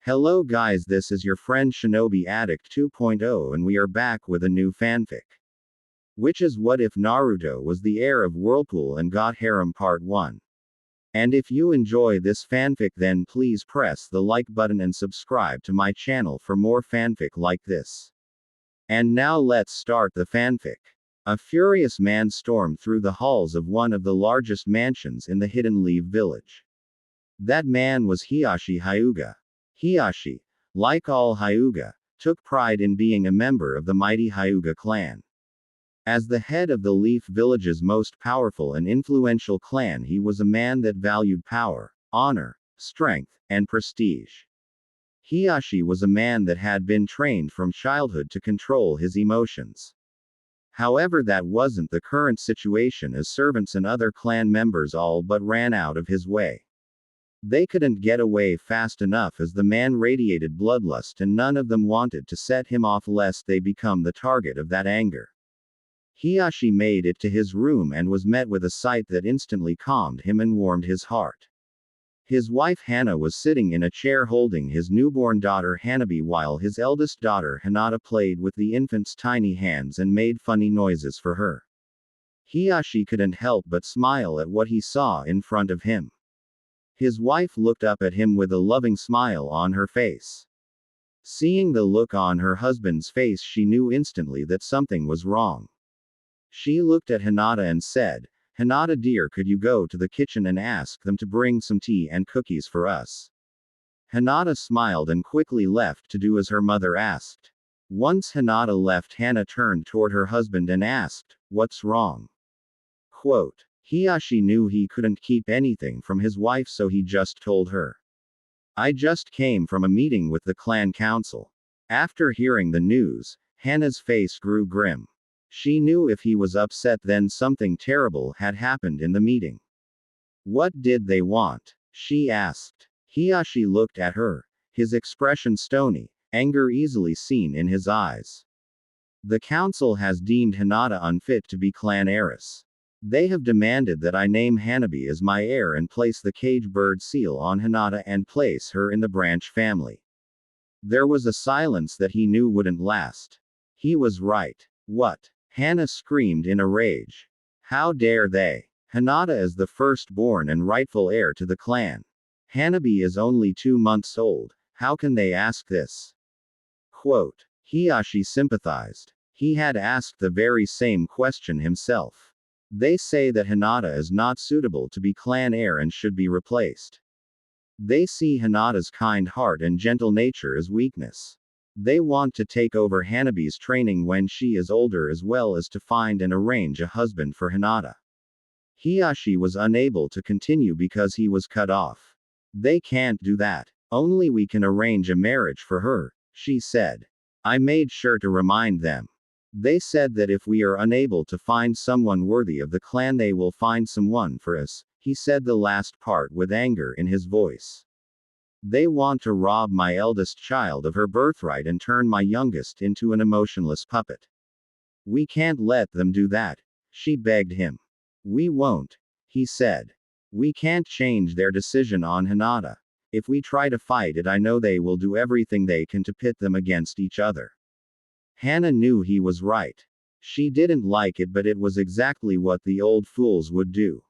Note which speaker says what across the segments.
Speaker 1: Hello guys, this is your friend Shinobi Addict 2.0 and we are back with a new fanfic. Which is what if Naruto was the heir of Whirlpool and got Harem Part 1. And if you enjoy this fanfic then please press the like button and subscribe to my channel for more fanfic like this. And now let's start the fanfic. A furious man stormed through the halls of one of the largest mansions in the Hidden Leaf village. That man was Hiashi Hyuga. Hiashi, like all Hyuga, took pride in being a member of the mighty Hyuga clan. As the head of the Leaf Village's most powerful and influential clan, he was a man that valued power, honor, strength, and prestige. Hiashi was a man that had been trained from childhood to control his emotions. However, that wasn't the current situation, as servants and other clan members all but ran out of his way. They couldn't get away fast enough as the man radiated bloodlust, and none of them wanted to set him off lest they become the target of that anger. Hiashi made it to his room and was met with a sight that instantly calmed him and warmed his heart. His wife Hana was sitting in a chair holding his newborn daughter Hanabi, while his eldest daughter Hinata played with the infant's tiny hands and made funny noises for her. Hiashi couldn't help but smile at what he saw in front of him. His wife looked up at him with a loving smile on her face. Seeing the look on her husband's face, she knew instantly that something was wrong. She looked at Hinata and said, "Hinata dear, could you go to the kitchen and ask them to bring some tea and cookies for us?" Hinata smiled and quickly left to do as her mother asked. Once Hinata left, Hana turned toward her husband and asked, "What's wrong?" Quote, Hiashi knew he couldn't keep anything from his wife, so he just told her. "I just came from a meeting with the clan council." After hearing the news, Hana's face grew grim. She knew if he was upset, then something terrible had happened in the meeting. "What did they want?" she asked. Hiashi looked at her, his expression stony, anger easily seen in his eyes. "The council has deemed Hinata unfit to be clan heiress. They have demanded that I name Hanabi as my heir and place the cage bird seal on Hinata and place her in the branch family." There was a silence that he knew wouldn't last. He was right. "What?" Hana screamed in a rage. "How dare they? Hinata is the firstborn and rightful heir to the clan. Hanabi is only 2 months old. How can they ask this?" Quote, Hiashi sympathized. He had asked the very same question himself. "They say that Hinata is not suitable to be clan heir and should be replaced. They see Hinata's kind heart and gentle nature as weakness. They want to take over Hanabi's training when she is older, as well as to find and arrange a husband for Hinata." Hiashi was unable to continue because he was cut off. "They can't do that. Only we can arrange a marriage for her," she said. "I made sure to remind them. They said that if we are unable to find someone worthy of the clan, they will find someone for us." He said the last part with anger in his voice. "They want to rob my eldest child of her birthright and turn my youngest into an emotionless puppet. We can't let them do that," she begged him. "We won't," he said. "We can't change their decision on Hinata. If we try to fight it, I know they will do everything they can to pit them against each other." Hana knew he was right. She didn't like it, but it was exactly what the old fools would do.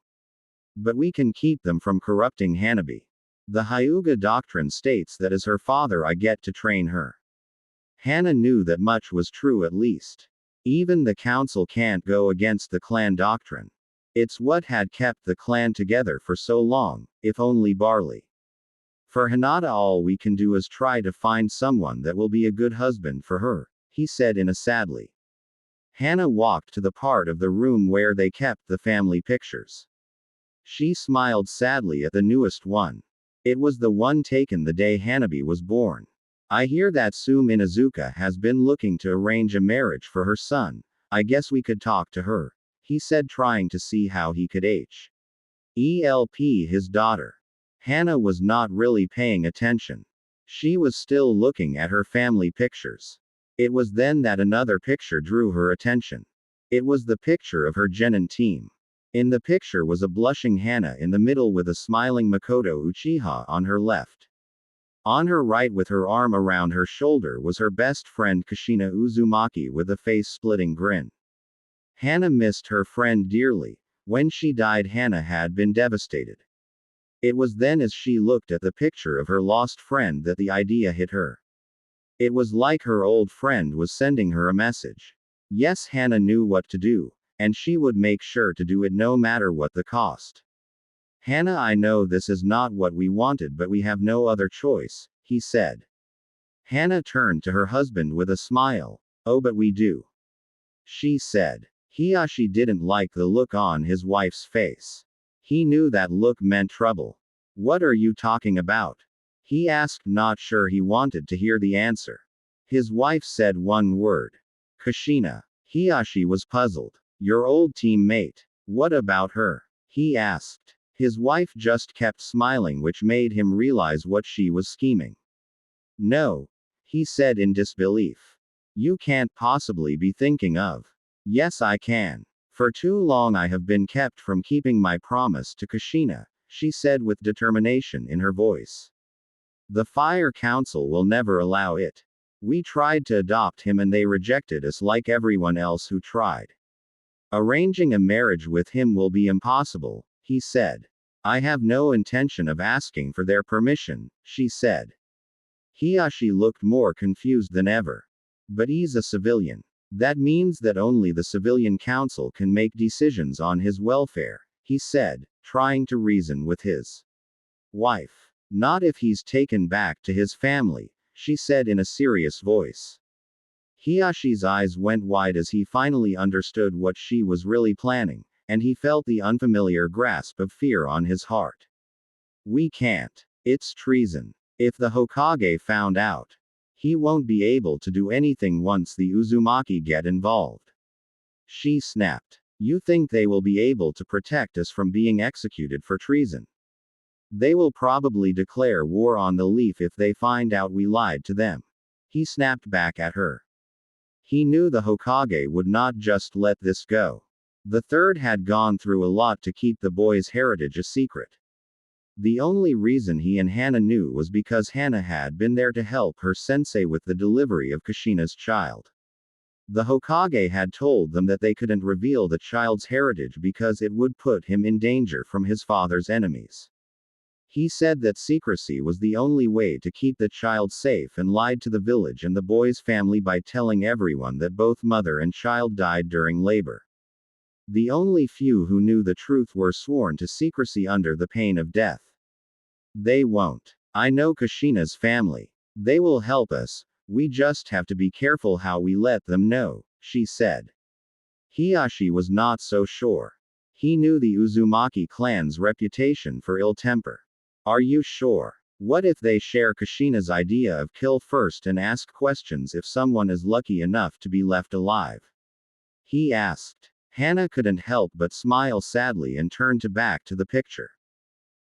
Speaker 1: "But we can keep them from corrupting Hanabi. The Hyuga doctrine states that as her father I get to train her." Hana knew that much was true, at least. Even the council can't go against the clan doctrine. It's what had kept the clan together for so long, if only barley. "For Hinata, all we can do is try to find someone that will be a good husband for her," he said in a sadly. Hana walked to the part of the room where they kept the family pictures. She smiled sadly at the newest one. It was the one taken the day Hanabi was born. "I hear that Sume Inuzuka has been looking to arrange a marriage for her son. I guess we could talk to her," he said, trying to see how he could help his daughter. Hana was not really paying attention. She was still looking at her family pictures. It was then that another picture drew her attention. It was the picture of her genin team. In the picture was a blushing Hana in the middle with a smiling Makoto Uchiha on her left. On her right, with her arm around her shoulder, was her best friend Kushina Uzumaki with a face-splitting grin. Hana missed her friend dearly. When she died, Hana had been devastated. It was then, as she looked at the picture of her lost friend, that the idea hit her. It was like her old friend was sending her a message. Yes, Hana knew what to do, and she would make sure to do it no matter what the cost. Hana, I know this is not what we wanted, but we have no other choice, he said. Hana turned to her husband with a smile. Oh, but we do, she said. Hiyashi didn't like the look on his wife's face. He knew that look meant trouble. What are you talking about? He asked, not sure he wanted to hear the answer. His wife said one word. Kushina. Hiyashi was puzzled. Your old teammate. What about her? He asked. His wife just kept smiling, which made him realize what she was scheming. No, he said in disbelief. You can't possibly be thinking of. Yes, I can. For too long I have been kept from keeping my promise to Kushina, she said with determination in her voice. The Fire Council will never allow it. We tried to adopt him and they rejected us like everyone else who tried. Arranging a marriage with him will be impossible, he said. I have no intention of asking for their permission, she said. Hiyashi looked more confused than ever. But he's a civilian. That means that only the civilian council can make decisions on his welfare, he said, trying to reason with his wife. Not if he's taken back to his family, she said in a serious voice. Hiyashi's eyes went wide as he finally understood what she was really planning, and he felt the unfamiliar grasp of fear on his heart. We can't. It's treason. If the Hokage found out, he won't be able to do anything once the Uzumaki get involved. She snapped. You think they will be able to protect us from being executed for treason? They will probably declare war on the Leaf if they find out we lied to them. He snapped back at her. He knew the Hokage would not just let this go. The third had gone through a lot to keep the boy's heritage a secret. The only reason he and Hana knew was because Hana had been there to help her sensei with the delivery of Kushina's child. The Hokage had told them that they couldn't reveal the child's heritage because it would put him in danger from his father's enemies. He said that secrecy was the only way to keep the child safe and lied to the village and the boy's family by telling everyone that both mother and child died during labor. The only few who knew the truth were sworn to secrecy under the pain of death. They won't. I know Kushina's family. They will help us. We just have to be careful how we let them know, she said. Hiyashi was not so sure. He knew the Uzumaki clan's reputation for ill temper. Are you sure? What if they share Kushina's idea of kill first and ask questions if someone is lucky enough to be left alive? He asked. Hana couldn't help but smile sadly and turned back to the picture.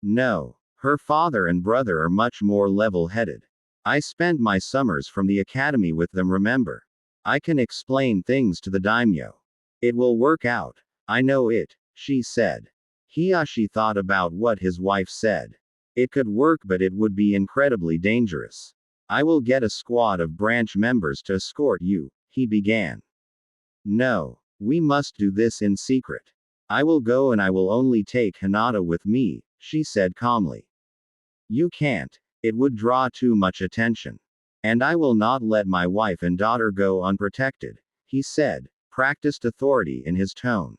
Speaker 1: No. Her father and brother are much more level-headed. I spent my summers from the academy with them, remember? I can explain things to the daimyo. It will work out. I know it, she said. Hiyashi thought about what his wife said. It could work, but it would be incredibly dangerous. I will get a squad of branch members to escort you, he began. No. We must do this in secret. I will go and I will only take Hinata with me, she said calmly. You can't. It would draw too much attention. And I will not let my wife and daughter go unprotected, he said, practiced authority in his tone.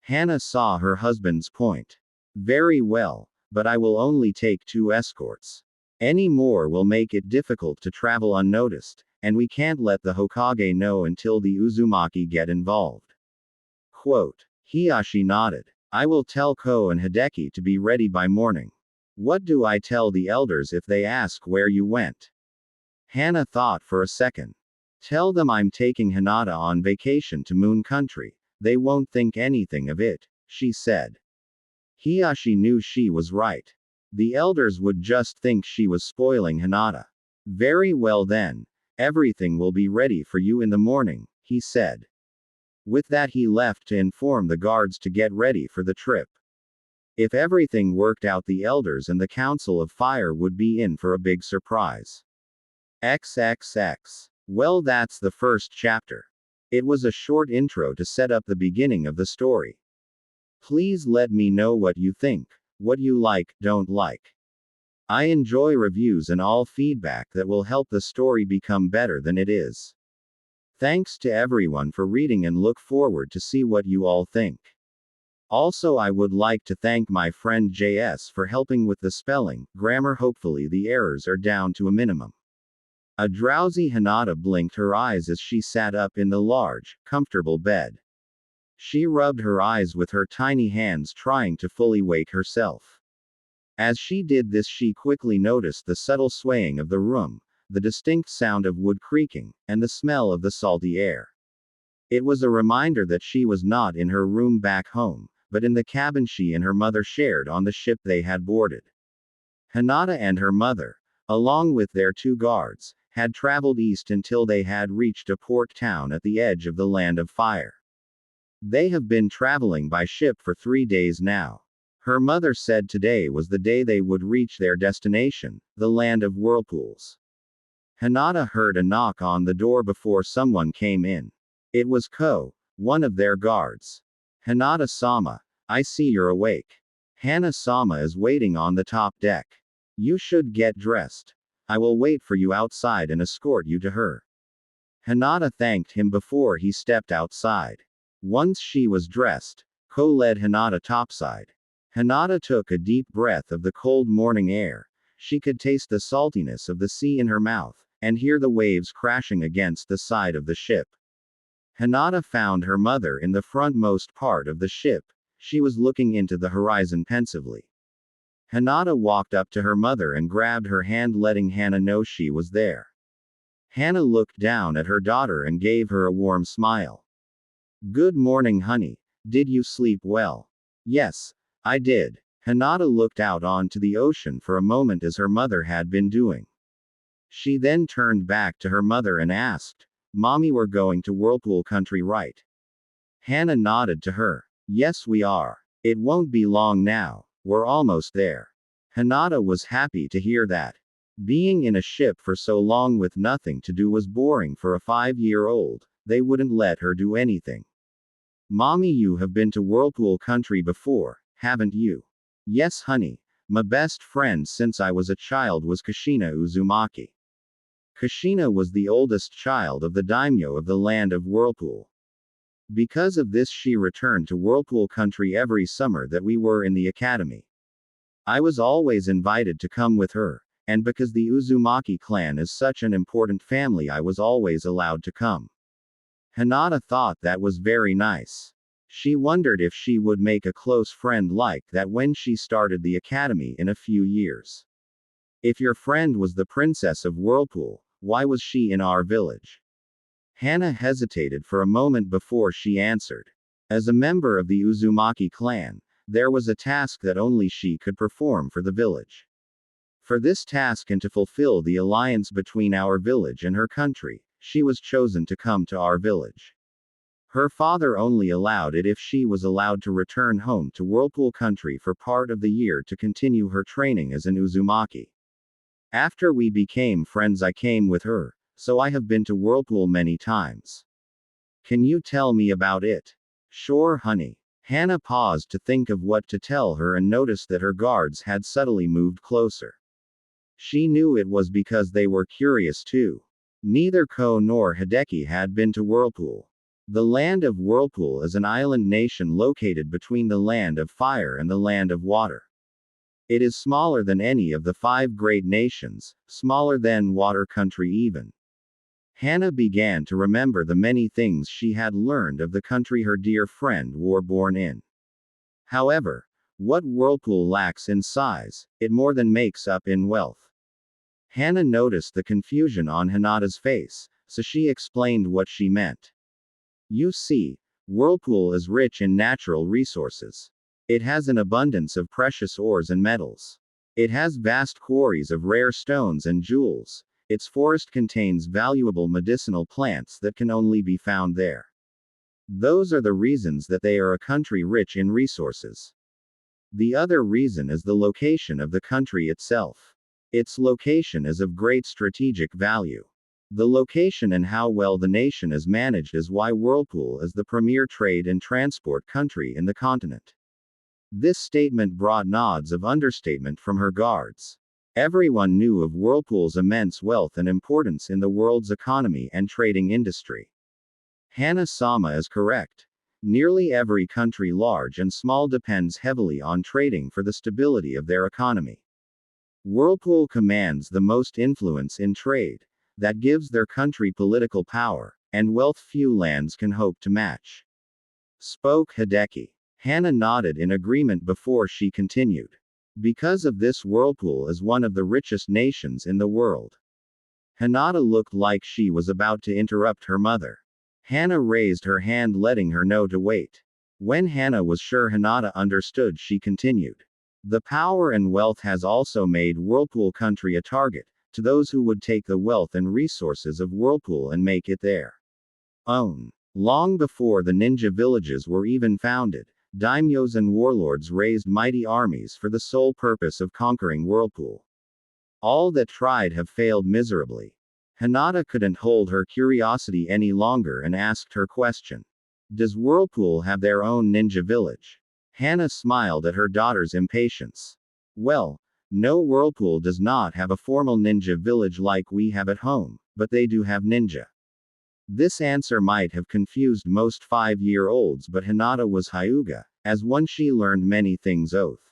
Speaker 1: Hana saw her husband's point. Very well, but I will only take 2 escorts. Any more will make it difficult to travel unnoticed, and we can't let the Hokage know until the Uzumaki get involved. Quote. Hiyashi nodded. I will tell Ko and Hideki to be ready by morning. What do I tell the elders if they ask where you went? Hana thought for a second. Tell them I'm taking Hinata on vacation to Moon Country. They won't think anything of it, she said. Hiyashi knew she was right. The elders would just think she was spoiling Hinata. Very well then. Everything will be ready for you in the morning, he said. With that he left to inform the guards to get ready for the trip. If everything worked out, the elders and the Council of Fire would be in for a big surprise. XXX. Well, that's the first chapter. It was a short intro to set up the beginning of the story. Please let me know what you think, what you like, don't like. I enjoy reviews and all feedback that will help the story become better than it is. Thanks to everyone for reading and look forward to see what you all think. Also, I would like to thank my friend JS for helping with the spelling, grammar. Hopefully the errors are down to a minimum. A drowsy Hinata blinked her eyes as she sat up in the large, comfortable bed. She rubbed her eyes with her tiny hands, trying to fully wake herself. As she did this, she quickly noticed the subtle swaying of the room, the distinct sound of wood creaking, and the smell of the salty air. It was a reminder that she was not in her room back home, but in the cabin she and her mother shared on the ship they had boarded. Hinata and her mother, along with their 2 guards, had traveled east until they had reached a port town at the edge of the Land of Fire. They have been traveling by ship for 3 days now. Her mother said today was the day they would reach their destination, the Land of Whirlpools. Hinata heard a knock on the door before someone came in. It was Ko, one of their guards. Hinata-sama, I see you're awake. Hana-sama is waiting on the top deck. You should get dressed. I will wait for you outside and escort you to her. Hinata thanked him before he stepped outside. Once she was dressed, Ko led Hinata topside. Hinata took a deep breath of the cold morning air. She could taste the saltiness of the sea in her mouth, and hear the waves crashing against the side of the ship. Hinata found her mother in the frontmost part of the ship. She was looking into the horizon pensively. Hinata walked up to her mother and grabbed her hand, letting Hana know she was there. Hana looked down at her daughter and gave her a warm smile. Good morning, honey. Did you sleep well? Yes, I did. Hinata looked out onto the ocean for a moment as her mother had been doing. She then turned back to her mother and asked, Mommy, we're going to Whirlpool country, right? Hana nodded to her. Yes, we are. It won't be long now. We're almost there. Hinata was happy to hear that. Being in a ship for so long with nothing to do was boring for a 5-year-old. They wouldn't let her do anything. Mommy, you have been to Whirlpool country before, haven't you? Yes, honey. My best friend since I was a child was Kushina Uzumaki. Kushina was the oldest child of the daimyo of the Land of Whirlpool. Because of this, she returned to Whirlpool country every summer that we were in the academy. I was always invited to come with her, and because the Uzumaki clan is such an important family, I was always allowed to come. Hinata thought that was very nice. She wondered if she would make a close friend like that when she started the academy in a few years. If your friend was the princess of Whirlpool, why was she in our village? Hana hesitated for a moment before she answered. As a member of the Uzumaki clan, there was a task that only she could perform for the village. For this task and to fulfill the alliance between our village and her country, she was chosen to come to our village. Her father only allowed it if she was allowed to return home to Whirlpool country for part of the year to continue her training as an Uzumaki. After we became friends, I came with her, so I have been to Whirlpool many times. Can you tell me about it? Sure, honey. Hana paused to think of what to tell her and noticed that her guards had subtly moved closer. She knew it was because they were curious too. Neither Ko nor Hideki had been to Whirlpool. The Land of Whirlpool is an island nation located between the Land of Fire and the Land of Water. It is smaller than any of the 5 great nations, smaller than Water Country even. Hana began to remember the many things she had learned of the country her dear friend was born in. However, what Whirlpool lacks in size, it more than makes up in wealth. Hana noticed the confusion on Hinata's face, so she explained what she meant. You see, Whirlpool is rich in natural resources. It has an abundance of precious ores and metals. It has vast quarries of rare stones and jewels. Its forest contains valuable medicinal plants that can only be found there. Those are the reasons that they are a country rich in resources. The other reason is the location of the country itself. Its location is of great strategic value. The location and how well the nation is managed is why Whirlpool is the premier trade and transport country in the continent. This statement brought nods of understatement from her guards. Everyone knew of Whirlpool's immense wealth and importance in the world's economy and trading industry. Hana-sama is correct. Nearly every country, large and small, depends heavily on trading for the stability of their economy. Whirlpool commands the most influence in trade. That gives their country political power and wealth few lands can hope to match. Spoke Hideki. Hana nodded in agreement before she continued. Because of this, Whirlpool is one of the richest nations in the world. Hinata looked like she was about to interrupt her mother. Hana raised her hand, letting her know to wait. When Hana was sure Hinata understood, she continued. The power and wealth has also made Whirlpool country a target to those who would take the wealth and resources of Whirlpool and make it their own. Long before the ninja villages were even founded, daimyos and warlords raised mighty armies for the sole purpose of conquering Whirlpool. All that tried have failed miserably. Hinata couldn't hold her curiosity any longer and asked her question. Does Whirlpool have their own ninja village? Hana smiled at her daughter's impatience. Well, no, Whirlpool does not have a formal ninja village like we have at home, but they do have ninja. This answer might have confused most 5-year-olds, but Hinata was Hyuga, as one she learned many things oath.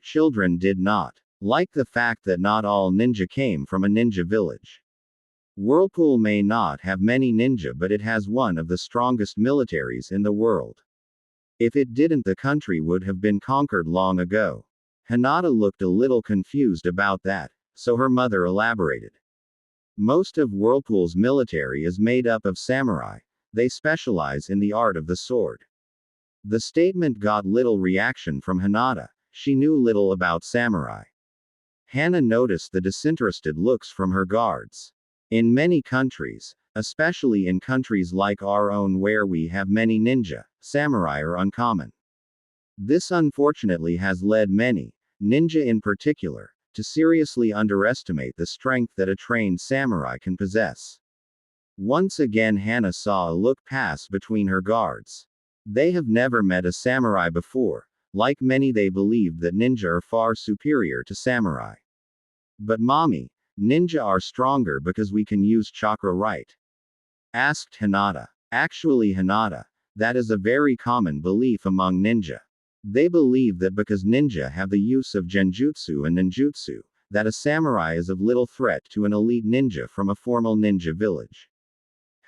Speaker 1: Children did not like the fact that not all ninja came from a ninja village. Whirlpool may not have many ninja, but it has one of the strongest militaries in the world. If it didn't, the country would have been conquered long ago. Hinata looked a little confused about that, so her mother elaborated. Most of Whirlpool's military is made up of samurai. They specialize in the art of the sword. The statement got little reaction from Hinata. She knew little about samurai. Hana noticed the disinterested looks from her guards. In many countries, especially in countries like our own where we have many ninja, samurai are uncommon. This unfortunately has led many, ninja in particular, to seriously underestimate the strength that a trained samurai can possess. Once again, Hana saw a look pass between her guards. They have never met a samurai before. Like many, they believed that ninja are far superior to samurai. But mommy, ninja are stronger because we can use chakra, right? Asked Hinata. Actually, Hinata, that is a very common belief among ninja. They believe that because ninja have the use of genjutsu and ninjutsu, that a samurai is of little threat to an elite ninja from a formal ninja village.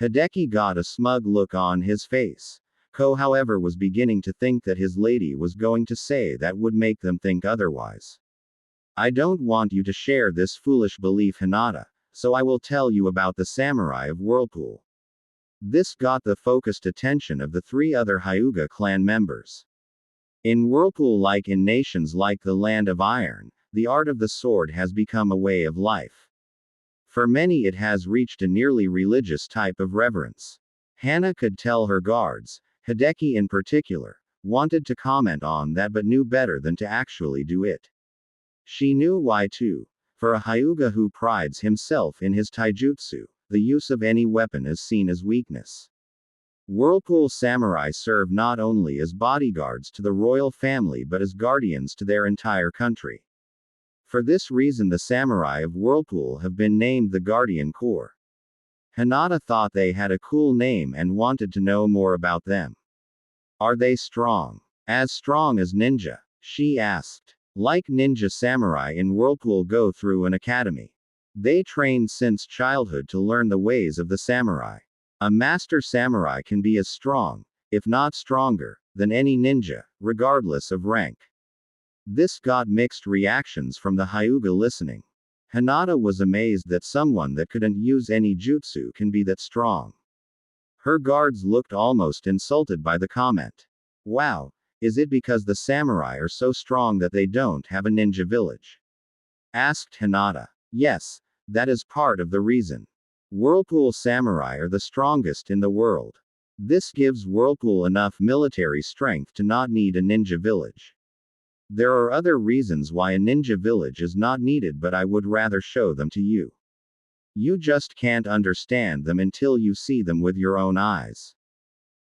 Speaker 1: Hideki got a smug look on his face. Ko, however, was beginning to think that his lady was going to say that would make them think otherwise. I don't want you to share this foolish belief, Hinata, so I will tell you about the samurai of Whirlpool. This got the focused attention of the 3 other Hyuga clan members. In Whirlpool, like in nations like the Land of Iron, the art of the sword has become a way of life. For many, it has reached a nearly religious type of reverence. Hana could tell her guards, Hideki in particular, wanted to comment on that but knew better than to actually do it. She knew why too. For a Hyuga who prides himself in his taijutsu, the use of any weapon is seen as weakness. Whirlpool samurai serve not only as bodyguards to the royal family but as guardians to their entire country. For this reason, the samurai of Whirlpool have been named the Guardian Corps. Hinata thought they had a cool name and wanted to know more about them. Are they strong? As strong as ninja? She asked. Like ninja, samurai in Whirlpool go through an academy. They train since childhood to learn the ways of the samurai. A master samurai can be as strong, if not stronger, than any ninja, regardless of rank. This got mixed reactions from the Hyuga listening. Hinata was amazed that someone that couldn't use any jutsu can be that strong. Her guards looked almost insulted by the comment. Wow, is it because the samurai are so strong that they don't have a ninja village? Asked Hinata. Yes, that is part of the reason. Whirlpool samurai are the strongest in the world. This gives Whirlpool enough military strength to not need a ninja village. There are other reasons why a ninja village is not needed, but I would rather show them to you. You just can't understand them until you see them with your own eyes.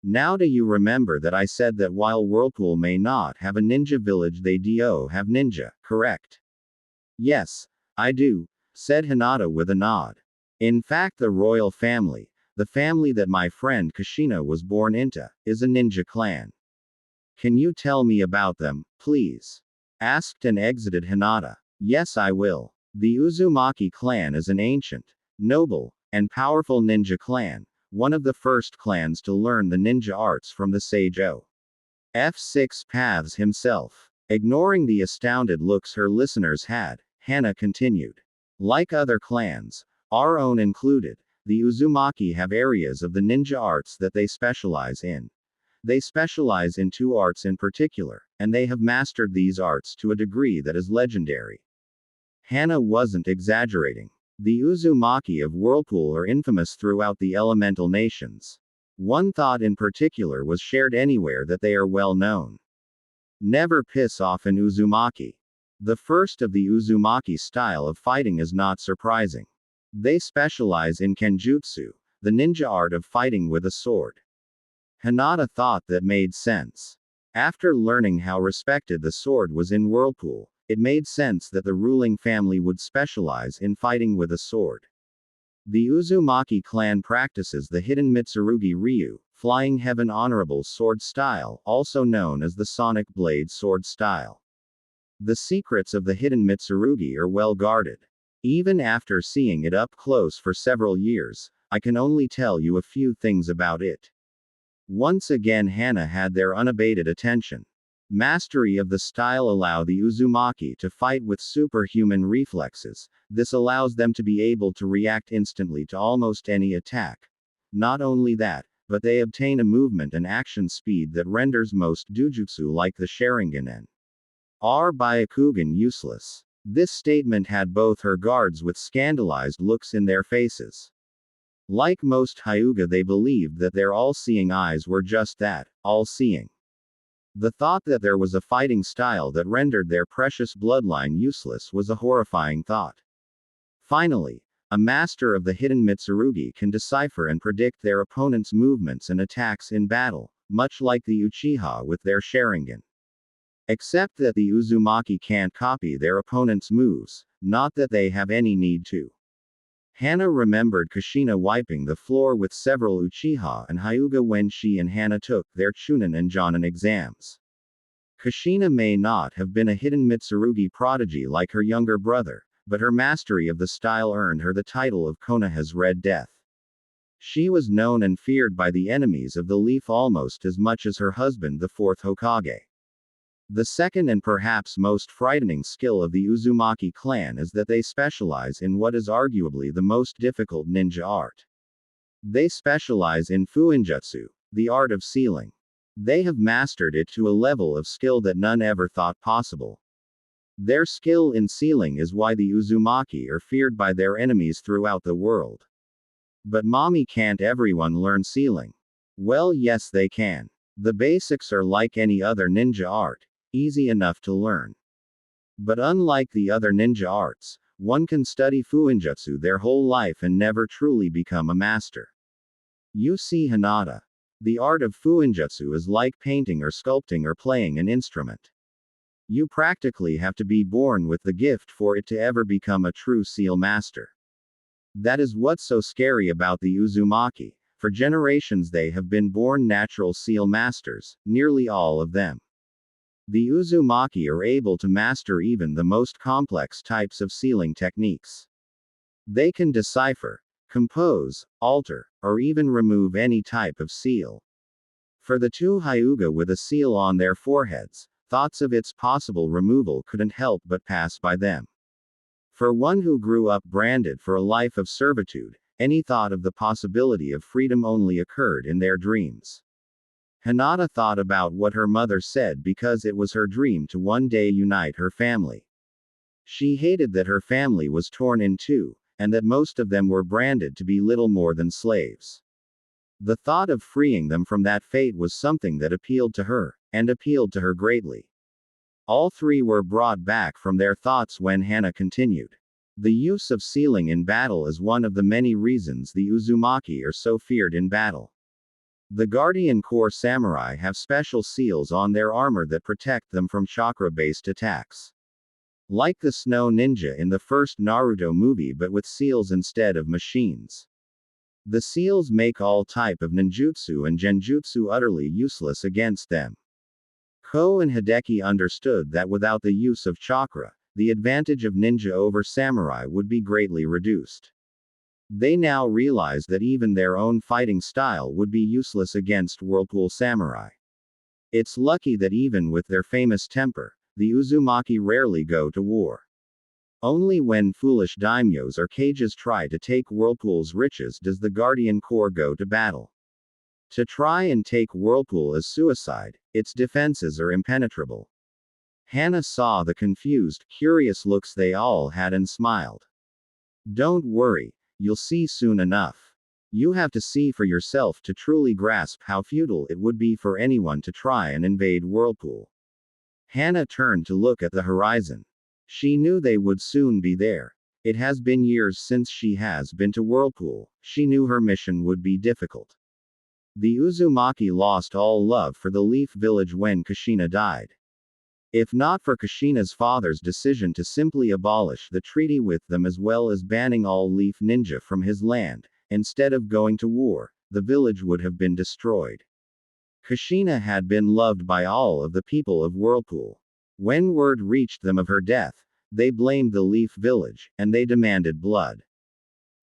Speaker 1: Now do you remember that I said that while Whirlpool may not have a ninja village, they do have ninja, correct? Yes, I do, said Hinata with a nod. In fact, the royal family, the family that my friend Kushina was born into, is a ninja clan. Can you tell me about them, please? Asked and exited Hinata. Yes, I will. The Uzumaki clan is an ancient, noble, and powerful ninja clan, one of the first clans to learn the ninja arts from the sage F6 Paths himself. Ignoring the astounded looks her listeners had, Hana continued. Like other clans, our own included, the Uzumaki have areas of the ninja arts that they specialize in. They specialize in two arts in particular, and they have mastered these arts to a degree that is legendary. Hana wasn't exaggerating. The Uzumaki of Whirlpool are infamous throughout the elemental nations. One thought in particular was shared anywhere that they are well known. Never piss off an Uzumaki. The first of the Uzumaki style of fighting is not surprising. They specialize in Kenjutsu, the ninja art of fighting with a sword. Hinata thought that made sense. After learning how respected the sword was in Whirlpool, it made sense that the ruling family would specialize in fighting with a sword. The Uzumaki clan practices the hidden Mitsurugi Ryu, Flying Heaven Honorable Sword style, also known as the Sonic Blade Sword style. The secrets of the hidden Mitsurugi are well guarded. Even after seeing it up close for several years, I can only tell you a few things about it. Once again Hana had their unabated attention. Mastery of the style allow the Uzumaki to fight with superhuman reflexes. This allows them to be able to react instantly to almost any attack. Not only that, but they obtain a movement and action speed that renders most dojutsu like the Sharingan and Byakugan useless. This statement had both her guards with scandalized looks in their faces. Like most Hyuga, they believed that their all-seeing eyes were just that, all-seeing. The thought that there was a fighting style that rendered their precious bloodline useless was a horrifying thought. Finally, a master of the hidden Mitsurugi can decipher and predict their opponent's movements and attacks in battle, much like the Uchiha with their Sharingan. Except that the Uzumaki can't copy their opponent's moves, not that they have any need to. Hana remembered Kushina wiping the floor with several Uchiha and Hyuga when she and Hana took their Chunin and Jonin exams. Kushina may not have been a hidden Mitsurugi prodigy like her younger brother, but her mastery of the style earned her the title of Konoha's Red Death. She was known and feared by the enemies of the Leaf almost as much as her husband, the fourth Hokage. The second and perhaps most frightening skill of the Uzumaki clan is that they specialize in what is arguably the most difficult ninja art. They specialize in fuinjutsu, the art of sealing. They have mastered it to a level of skill that none ever thought possible. Their skill in sealing is why the Uzumaki are feared by their enemies throughout the world. But mommy, can't everyone learn sealing? Well, yes they can. The basics are like any other ninja art. Easy enough to learn. But unlike the other ninja arts, one can study fuinjutsu their whole life and never truly become a master. You see, Hinata. The art of fuinjutsu is like painting or sculpting or playing an instrument. You practically have to be born with the gift for it to ever become a true seal master. That is what's so scary about the Uzumaki. For generations they have been born natural seal masters, nearly all of them. The Uzumaki are able to master even the most complex types of sealing techniques. They can decipher, compose, alter, or even remove any type of seal. For the two Hyuga with a seal on their foreheads, thoughts of its possible removal couldn't help but pass by them. For one who grew up branded for a life of servitude, any thought of the possibility of freedom only occurred in their dreams. Hinata thought about what her mother said because it was her dream to one day unite her family. She hated that her family was torn in two, and that most of them were branded to be little more than slaves. The thought of freeing them from that fate was something that appealed to her, and appealed to her greatly. All three were brought back from their thoughts when Hana continued. The use of sealing in battle is one of the many reasons the Uzumaki are so feared in battle. The Guardian Corps samurai have special seals on their armor that protect them from chakra-based attacks. Like the snow ninja in the first Naruto movie but with seals instead of machines. The seals make all type of ninjutsu and genjutsu utterly useless against them. Ko and Hideki understood that without the use of chakra, the advantage of ninja over samurai would be greatly reduced. They now realized that even their own fighting style would be useless against Whirlpool samurai. It's lucky that even with their famous temper, the Uzumaki rarely go to war. Only when foolish daimyos or cages try to take Whirlpool's riches does the Guardian Corps go to battle. To try and take Whirlpool is suicide, its defenses are impenetrable. Hana saw the confused, curious looks they all had and smiled. Don't worry, you'll see soon enough. You have to see for yourself to truly grasp how futile it would be for anyone to try and invade Whirlpool. Hana turned to look at the horizon. She knew they would soon be there. It has been years since she has been to Whirlpool, she knew her mission would be difficult. The Uzumaki lost all love for the Leaf Village when Kushina died. If not for Kushina's father's decision to simply abolish the treaty with them as well as banning all Leaf Ninja from his land, instead of going to war, the village would have been destroyed. Kushina had been loved by all of the people of Whirlpool. When word reached them of her death, they blamed the Leaf Village, and they demanded blood.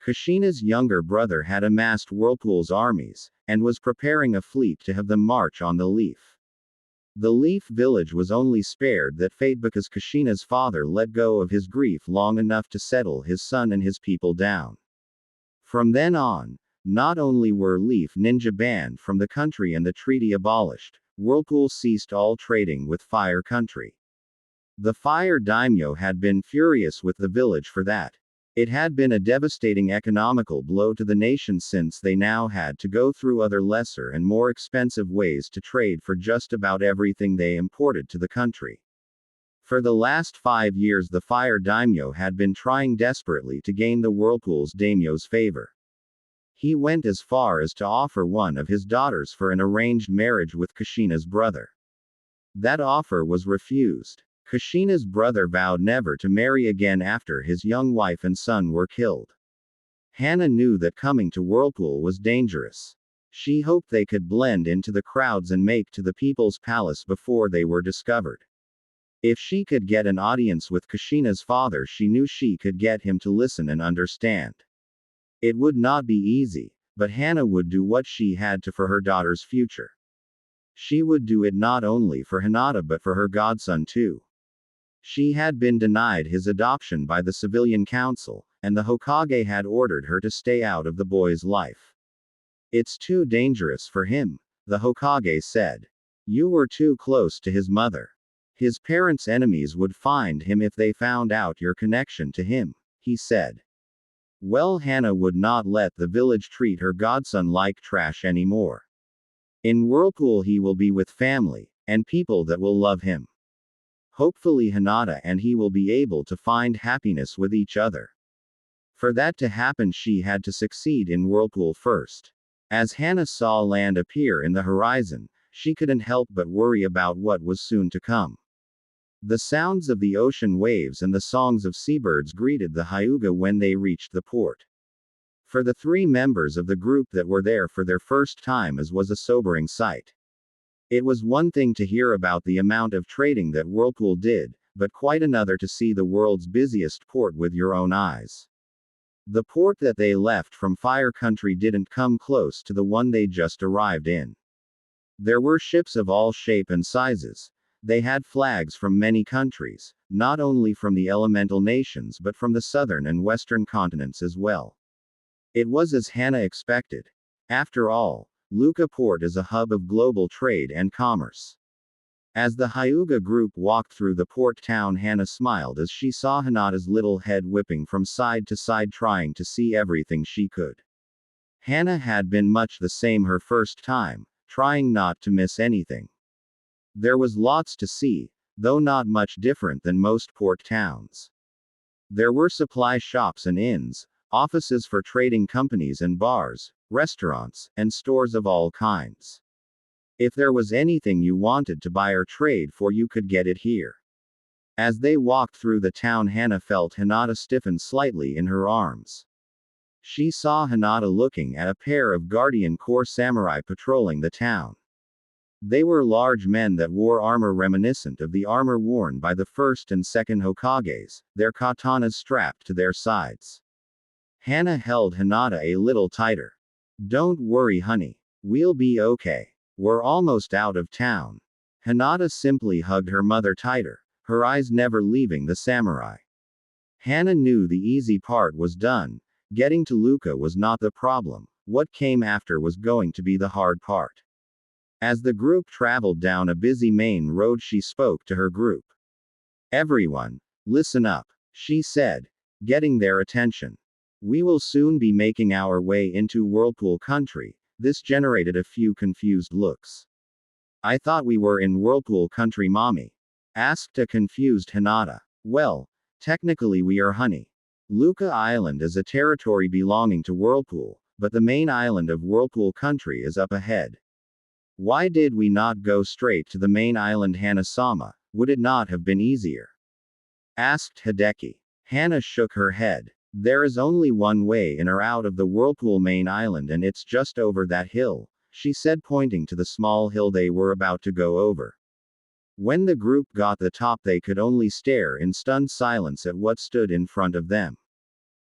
Speaker 1: Kushina's younger brother had amassed Whirlpool's armies, and was preparing a fleet to have them march on the Leaf. The Leaf Village was only spared that fate because Kushina's father let go of his grief long enough to settle his son and his people down. From then on, not only were Leaf Ninja banned from the country and the treaty abolished, Whirlpool ceased all trading with Fire Country. The Fire Daimyo had been furious with the village for that. It had been a devastating economical blow to the nation since they now had to go through other lesser and more expensive ways to trade for just about everything they imported to the country. For the last 5 years the Fire Daimyo had been trying desperately to gain the Whirlpool's daimyo's favor. He went as far as to offer one of his daughters for an arranged marriage with Kushina's brother. That offer was refused. Kushina's brother vowed never to marry again after his young wife and son were killed. Hana knew that coming to Whirlpool was dangerous. She hoped they could blend into the crowds and make to the people's palace before they were discovered. If she could get an audience with Kushina's father, she knew she could get him to listen and understand. It would not be easy, but Hana would do what she had to for her daughter's future. She would do it not only for Hinata but for her godson too. She had been denied his adoption by the civilian council, and the Hokage had ordered her to stay out of the boy's life. It's too dangerous for him, the Hokage said. You were too close to his mother. His parents' enemies would find him if they found out your connection to him, he said. Well, Hana would not let the village treat her godson like trash anymore. In Whirlpool he will be with family, and people that will love him. Hopefully Hinata and he will be able to find happiness with each other. For that to happen she had to succeed in Whirlpool first. As Hana saw land appear in the horizon, she couldn't help but worry about what was soon to come. The sounds of the ocean waves and the songs of seabirds greeted the Hyuga when they reached the port. For the 3 members of the group that were there for their first time it was a sobering sight. It was one thing to hear about the amount of trading that Whirlpool did, but quite another to see the world's busiest port with your own eyes. The port that they left from Fire Country didn't come close to the one they just arrived in. There were ships of all shape and sizes. They had flags from many countries, not only from the elemental nations but from the southern and western continents as well. It was as Hana expected. After all, Luka Port is a hub of global trade and commerce. As the Hyuga group walked through the port town, Hana smiled as she saw Hinata's little head whipping from side to side trying to see everything she could. Hana had been much the same her first time, trying not to miss anything. There was lots to see, though not much different than most port towns. There were supply shops and inns, offices for trading companies and bars, restaurants, and stores of all kinds. If there was anything you wanted to buy or trade for, you could get it here. As they walked through the town, Hana felt Hinata stiffen slightly in her arms. She saw Hinata looking at a pair of Guardian Corps samurai patrolling the town. They were large men that wore armor reminiscent of the armor worn by the first and second Hokages, their katanas strapped to their sides. Hana held Hinata a little tighter. "Don't worry, honey. We'll be okay. We're almost out of town." Hinata simply hugged her mother tighter, her eyes never leaving the samurai. Hana knew the easy part was done. Getting to Luca was not the problem. What came after was going to be the hard part. As the group traveled down a busy main road, she spoke to her group. "Everyone, listen up," she said, getting their attention. "We will soon be making our way into Whirlpool country." This generated a few confused looks. "I thought we were in Whirlpool country, mommy," asked a confused Hinata. "Well, technically we are, honey. Luca Island is a territory belonging to Whirlpool, but the main island of Whirlpool country is up ahead." "Why did we not go straight to the main island, Hana-sama? Would it not have been easier?" asked Hideki. Hana shook her head. "There is only one way in or out of the Whirlpool main island, and it's just over that hill," she said, pointing to the small hill they were about to go over. When the group got the top, they could only stare in stunned silence at what stood in front of them.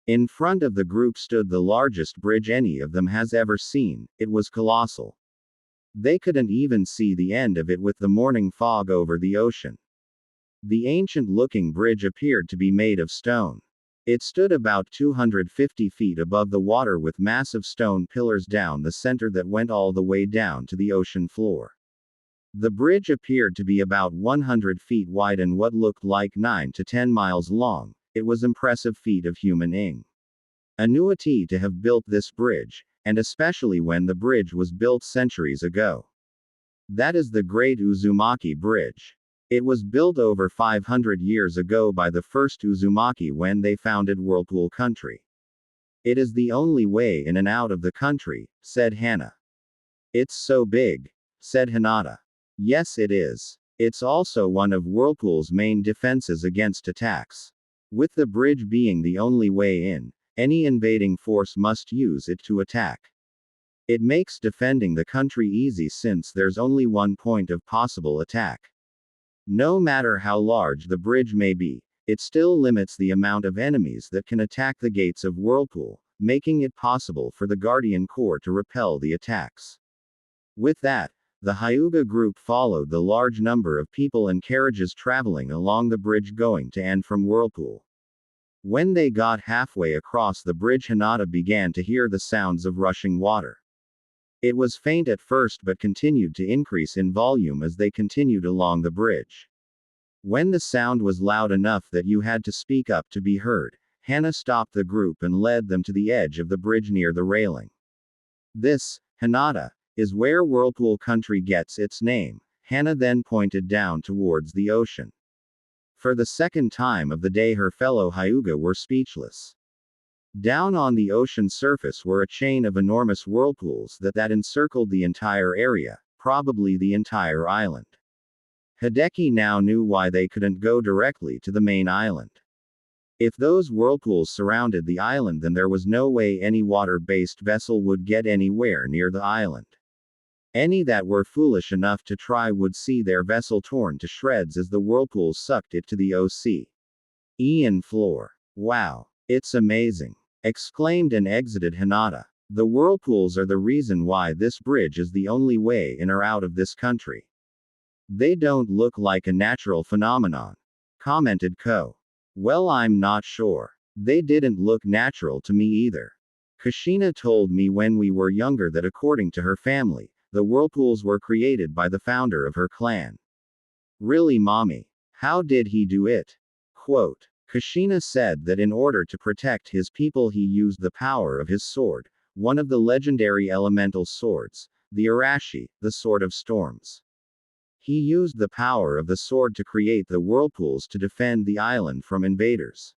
Speaker 1: In front of the group stood the largest bridge any of them has ever seen. It was colossal. They couldn't even see the end of it with the morning fog over the ocean. The ancient-looking bridge appeared to be made of stone. It stood about 250 feet above the water with massive stone pillars down the center that went all the way down to the ocean floor. The bridge appeared to be about 100 feet wide and what looked like 9 to 10 miles long. It was impressive feat of human ingenuity to have built this bridge, and especially when the bridge was built centuries ago. That is the Great Uzumaki Bridge. It was built over 500 years ago by the first Uzumaki when they founded Whirlpool country. "It is the only way in and out of the country," said Hana. "It's so big," said Hinata. "Yes, it is. It's also one of Whirlpool's main defenses against attacks. With the bridge being the only way in, any invading force must use it to attack. It makes defending the country easy since there's only one point of possible attack. No matter how large the bridge may be, it still limits the amount of enemies that can attack the gates of Whirlpool, making it possible for the Guardian Corps to repel the attacks." With that, the Hyuga group followed the large number of people and carriages traveling along the bridge going to and from Whirlpool. When they got halfway across the bridge, Hinata began to hear the sounds of rushing water. It was faint at first but continued to increase in volume as they continued along the bridge. When the sound was loud enough that you had to speak up to be heard, Hana stopped the group and led them to the edge of the bridge near the railing. "This, Hinata, is where Whirlpool country gets its name." Hana then pointed down towards the ocean. For the second time of the day, her fellow Hyuga were speechless. Down on the ocean surface were a chain of enormous whirlpools that encircled the entire area, probably the entire island. Hideki now knew why they couldn't go directly to the main island. If those whirlpools surrounded the island, then there was no way any water-based vessel would get anywhere near the island. Any that were foolish enough to try would see their vessel torn to shreds as the whirlpools sucked it to the ocean floor. "Wow! It's amazing!" exclaimed and exited Hinata. "The whirlpools are the reason why this bridge is the only way in or out of this country. They don't look like a natural phenomenon," commented Ko. "Well, I'm not sure. They didn't look natural to me either. Kushina told me when we were younger that according to her family, the whirlpools were created by the founder of her clan." "Really, mommy? How did he do it?" Quote. Kushina said that in order to protect his people he used the power of his sword, one of the legendary elemental swords, the Arashi, the Sword of Storms. He used the power of the sword to create the whirlpools to defend the island from invaders.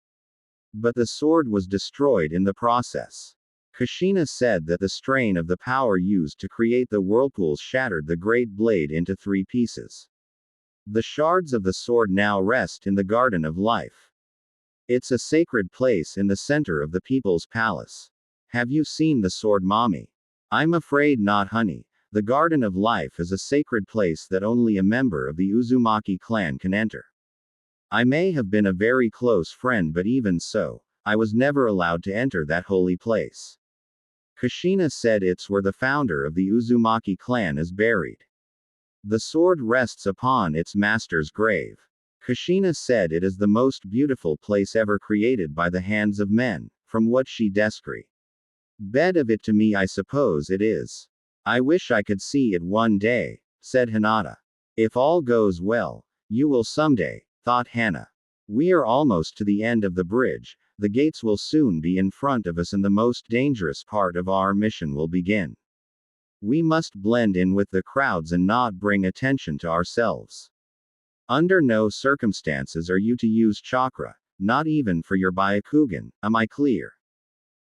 Speaker 1: But the sword was destroyed in the process. Kushina said that the strain of the power used to create the whirlpools shattered the great blade into 3 pieces. The shards of the sword now rest in the Garden of Life. It's a sacred place in the center of the people's palace. Have you seen the sword, mommy? I'm afraid not, honey. The Garden of Life is a sacred place that only a member of the Uzumaki clan can enter. I may have been a very close friend, but even so, I was never allowed to enter that holy place. Kushina said it's where the founder of the Uzumaki clan is buried. The sword rests upon its master's grave. Kushina said it is the most beautiful place ever created by the hands of men, from what she described. Bed of it to me, I suppose it is. I wish I could see it one day, said Hinata. If all goes well, you will someday, thought Hana. We are almost to the end of the bridge, the gates will soon be in front of us and the most dangerous part of our mission will begin. We must blend in with the crowds and not bring attention to ourselves. Under no circumstances are you to use chakra, not even for your Byakugan, am I clear?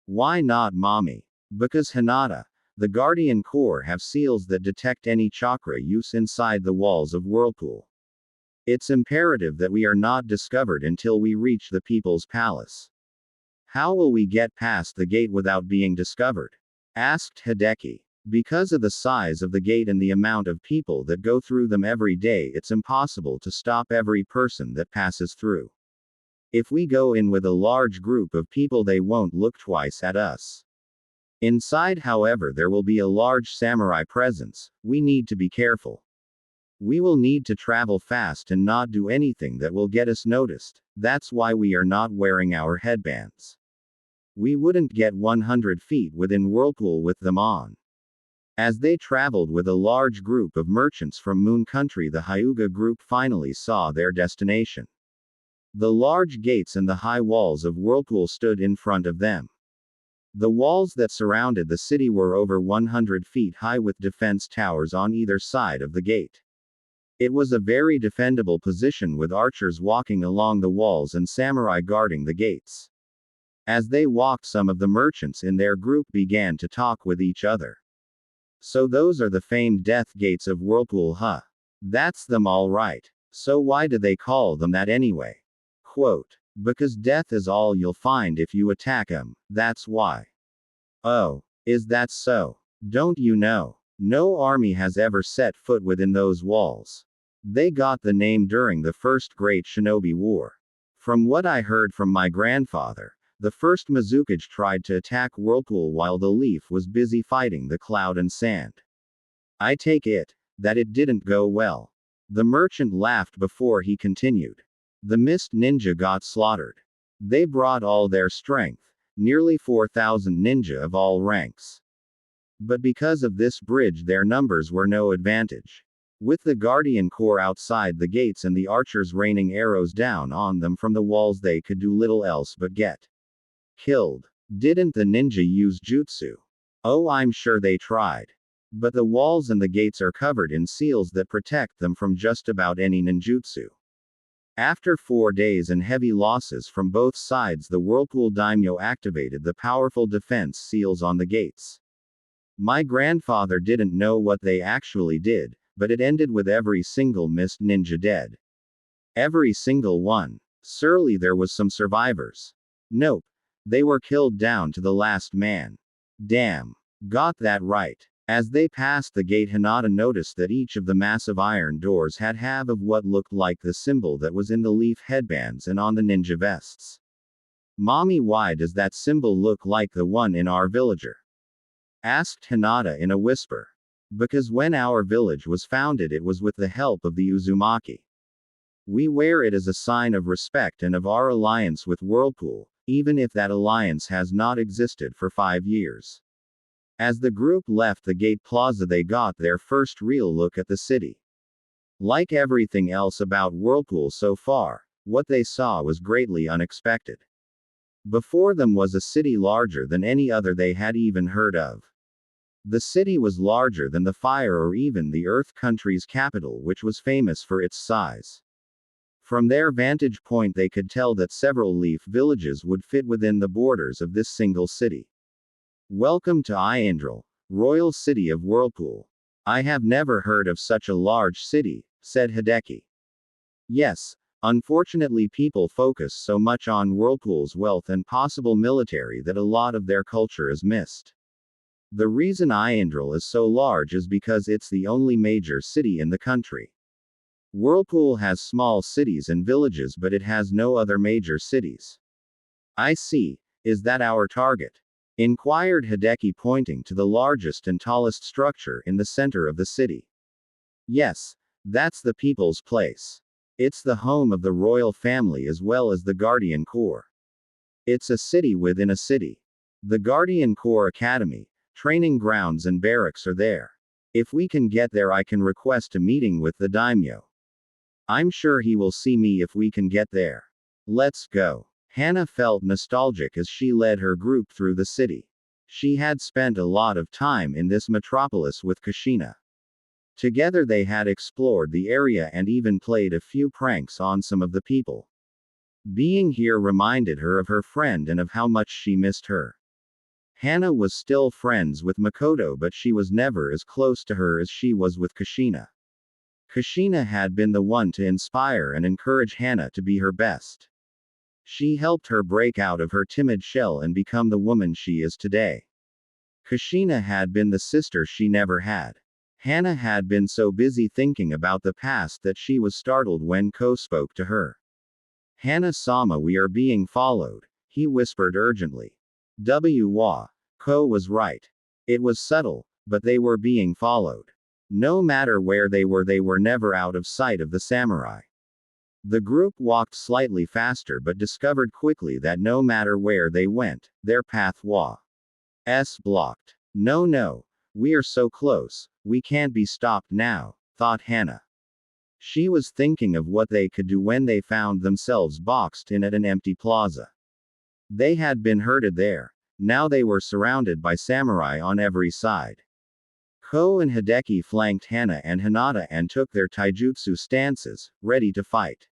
Speaker 1: Why not, mommy? Because Hinata, the Guardian Corps have seals that detect any chakra use inside the walls of Whirlpool. It's imperative that we are not discovered until we reach the People's Palace. How will we get past the gate without being discovered? Asked Hideki. Because of the size of the gate and the amount of people that go through them every day, it's impossible to stop every person that passes through. If we go in with a large group of people, they won't look twice at us. Inside, however, there will be a large samurai presence. We need to be careful. We will need to travel fast and not do anything that will get us noticed. That's why we are not wearing our headbands. We wouldn't get 100 feet within Whirlpool with them on. As they traveled with a large group of merchants from Moon Country, the Hyuga group finally saw their destination. The large gates and the high walls of Whirlpool stood in front of them. The walls that surrounded the city were over 100 feet high with defense towers on either side of the gate. It was a very defendable position with archers walking along the walls and samurai guarding the gates. As they walked, some of the merchants in their group began to talk with each other. So those are the famed death gates of Whirlpool, huh? That's them all right. So why do they call them that anyway? Quote, because death is all you'll find if you attack 'em, that's why. Oh, is that so? Don't you know? No army has ever set foot within those walls. They got the name during the First Great Shinobi War. From what I heard from my grandfather, the first Mizukage tried to attack Whirlpool while the Leaf was busy fighting the Cloud and Sand. I take it that it didn't go well. The merchant laughed before he continued. The Mist Ninja got slaughtered. They brought all their strength, nearly 4,000 ninja of all ranks. But because of this bridge, their numbers were no advantage. With the Guardian Corps outside the gates and the archers raining arrows down on them from the walls, they could do little else but get killed. Didn't the ninja use jutsu? Oh, I'm sure they tried. But the walls and the gates are covered in seals that protect them from just about any ninjutsu. After 4 days and heavy losses from both sides, the Whirlpool daimyo activated the powerful defense seals on the gates. My grandfather didn't know what they actually did, but it ended with every single Mist Ninja dead. Every single one. Surely there was some survivors. Nope. They were killed down to the last man. Damn. Got that right. As they passed the gate, Hinata noticed that each of the massive iron doors had half of what looked like the symbol that was in the leaf headbands and on the ninja vests. Mommy, why does that symbol look like the one in our villager? Asked Hinata in a whisper. Because when our village was founded, it was with the help of the Uzumaki. We wear it as a sign of respect and of our alliance with Whirlpool, even if that alliance has not existed for 5 years. As the group left the gate plaza, they got their first real look at the city. Like everything else about Whirlpool so far, what they saw was greatly unexpected. Before them was a city larger than any other they had even heard of. The city was larger than the Fire or even the Earth country's capital, which was famous for its size. From their vantage point, they could tell that several leaf villages would fit within the borders of this single city. Welcome to Iandril, royal city of Whirlpool. I have never heard of such a large city, said Hideki. Yes, unfortunately, people focus so much on Whirlpool's wealth and possible military that a lot of their culture is missed. The reason Iandril is so large is because it's the only major city in the country. Whirlpool has small cities and villages, but it has no other major cities. I see. Is that our target? Inquired Hideki, pointing to the largest and tallest structure in the center of the city. Yes, that's the People's Place. It's the home of the royal family as well as the Guardian Corps. It's a city within a city. The Guardian Corps Academy, training grounds and barracks are there. If we can get there, I can request a meeting with the daimyo. I'm sure he will see me if we can get there. Let's go. Hana felt nostalgic as she led her group through the city. She had spent a lot of time in this metropolis with Kushina. Together they had explored the area and even played a few pranks on some of the people. Being here reminded her of her friend and of how much she missed her. Hana was still friends with Makoto, but she was never as close to her as she was with Kushina. Kushina had been the one to inspire and encourage Hana to be her best. She helped her break out of her timid shell and become the woman she is today. Kushina had been the sister she never had. Hana had been so busy thinking about the past that she was startled when Ko spoke to her. Hana-sama, we are being followed, he whispered urgently. Ko was right. It was subtle, but they were being followed. No matter where they were never out of sight of the samurai. The group walked slightly faster but discovered quickly that no matter where they went, their path was blocked. No, we are so close, we can't be stopped now, thought Hana. She was thinking of what they could do when they found themselves boxed in at an empty plaza. They had been herded there. Now they were surrounded by samurai on every side. Ko and Hideki flanked Hana and Hinata and took their taijutsu stances, ready to fight.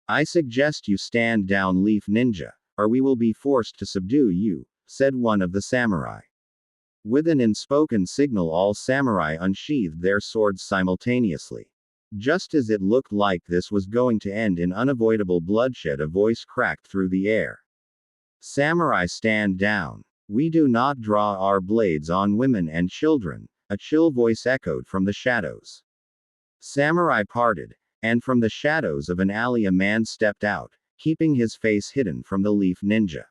Speaker 1: I suggest you stand down, Leaf Ninja, or we will be forced to subdue you, said one of the samurai. With an unspoken signal, all samurai unsheathed their swords simultaneously. Just as it looked like this was going to end in unavoidable bloodshed, a voice cracked through the air. Samurai, stand down. We do not draw our blades on women and children, a chill voice echoed from the shadows. Samurai parted, and from the shadows of an alley a man stepped out, keeping his face hidden from the Leaf Ninja.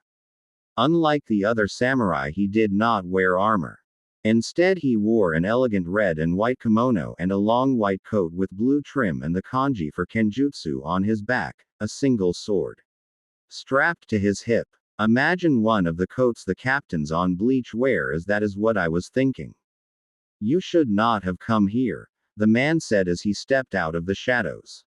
Speaker 1: Unlike the other samurai, he did not wear armor. Instead, he wore an elegant red and white kimono and a long white coat with blue trim and the kanji for kenjutsu on his back, a single sword strapped to his hip. Imagine one of the coats the captains on Bleach wear, as that is what I was thinking. You should not have come here, the man said as he stepped out of the shadows.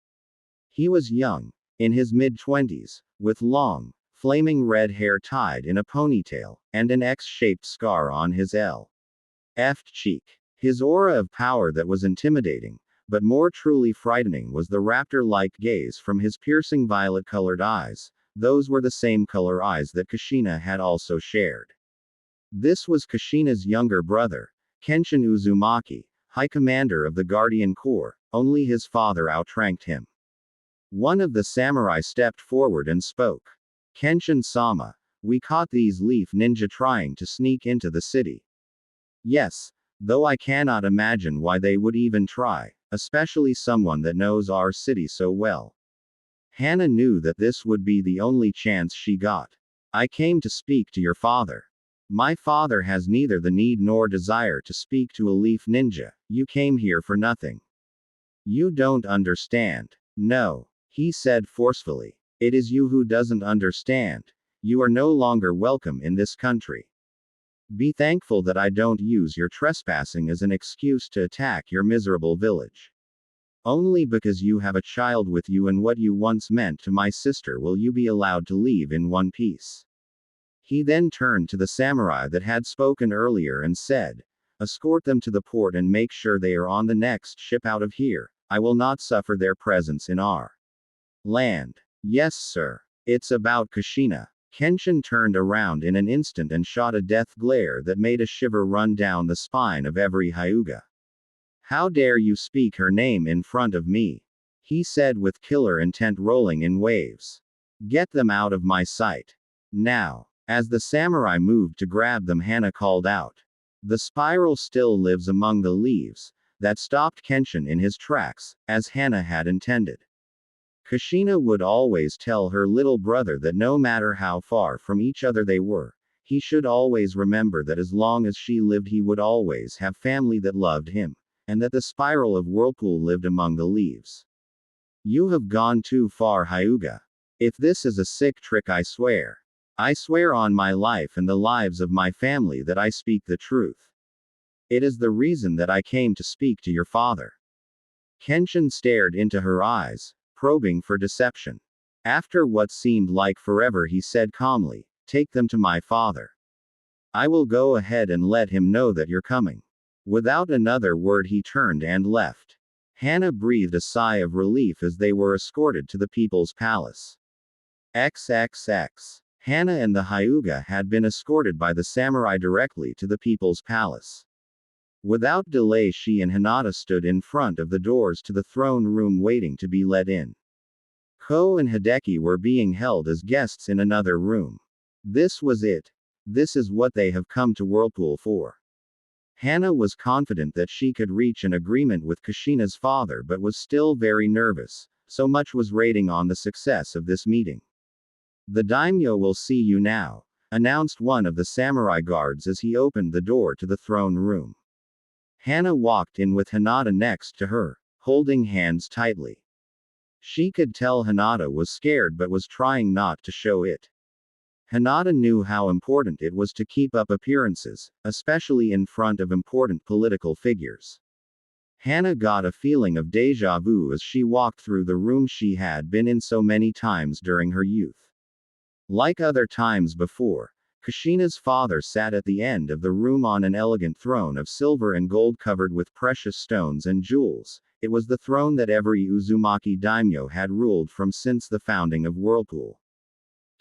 Speaker 1: He was young, in his mid-20s, with long, flaming red hair tied in a ponytail, and an X-shaped scar on his left cheek. His aura of power that was intimidating, but more truly frightening, was the raptor-like gaze from his piercing violet-colored eyes. Those were the same color eyes that Kushina had also shared. This was Kushina's younger brother, Kenshin Uzumaki, High Commander of the Guardian Corps. Only his father outranked him. One of the samurai stepped forward and spoke. Kenshin-sama, we caught these Leaf Ninja trying to sneak into the city. Yes, though I cannot imagine why they would even try, especially someone that knows our city so well. Hana knew that this would be the only chance she got. I came to speak to your father. My father has neither the need nor desire to speak to a Leaf Ninja. You came here for nothing. You don't understand. No, he said forcefully. It is you who doesn't understand. You are no longer welcome in this country. Be thankful that I don't use your trespassing as an excuse to attack your miserable village. Only because you have a child with you and what you once meant to my sister will you be allowed to leave in one piece. He then turned to the samurai that had spoken earlier and said, Escort them to the port and make sure they are on the next ship out of here. I will not suffer their presence in our land. Yes, sir. It's about Kushina. Kenshin turned around in an instant and shot a death glare that made a shiver run down the spine of every Hyuga. How dare you speak her name in front of me? He said with killer intent rolling in waves. Get them out of my sight. Now. As the samurai moved to grab them, Hana called out. The spiral still lives among the leaves. That stopped Kenshin in his tracks, as Hana had intended. Kushina would always tell her little brother that no matter how far from each other they were, he should always remember that as long as she lived he would always have family that loved him, and that the spiral of Whirlpool lived among the leaves. You have gone too far, Hyuga. If this is a sick trick, I swear on my life and the lives of my family that I speak the truth. It is the reason that I came to speak to your father. Kenshin stared into her eyes, probing for deception. After what seemed like forever, he said calmly, take them to my father. I will go ahead and let him know that you're coming. Without another word he turned and left. Hana breathed a sigh of relief as they were escorted to the people's palace. XXX. Hana and the Hyuga had been escorted by the samurai directly to the people's palace. Without delay, she and Hinata stood in front of the doors to the throne room waiting to be let in. Ko and Hideki were being held as guests in another room. This was it. This is what they have come to Whirlpool for. Hana was confident that she could reach an agreement with Kushina's father but was still very nervous, so much was rating on the success of this meeting. The daimyo will see you now, announced one of the samurai guards as he opened the door to the throne room. Hana walked in with Hinata next to her, holding hands tightly. She could tell Hinata was scared but was trying not to show it. Hinata knew how important it was to keep up appearances, especially in front of important political figures. Hana got a feeling of déjà vu as she walked through the room she had been in so many times during her youth. Like other times before, Kushina's father sat at the end of the room on an elegant throne of silver and gold covered with precious stones and jewels. It was the throne that every Uzumaki daimyo had ruled from since the founding of Whirlpool.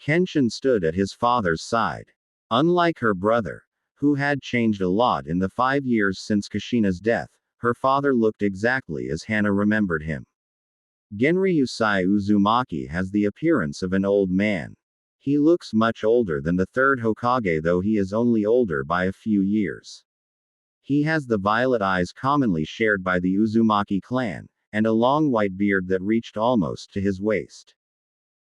Speaker 1: Kenshin stood at his father's side. Unlike her brother, who had changed a lot in the 5 years since Kushina's death, her father looked exactly as Hana remembered him. Genryusai Uzumaki has the appearance of an old man. He looks much older than the third Hokage, though he is only older by a few years. He has the violet eyes commonly shared by the Uzumaki clan, and a long white beard that reached almost to his waist.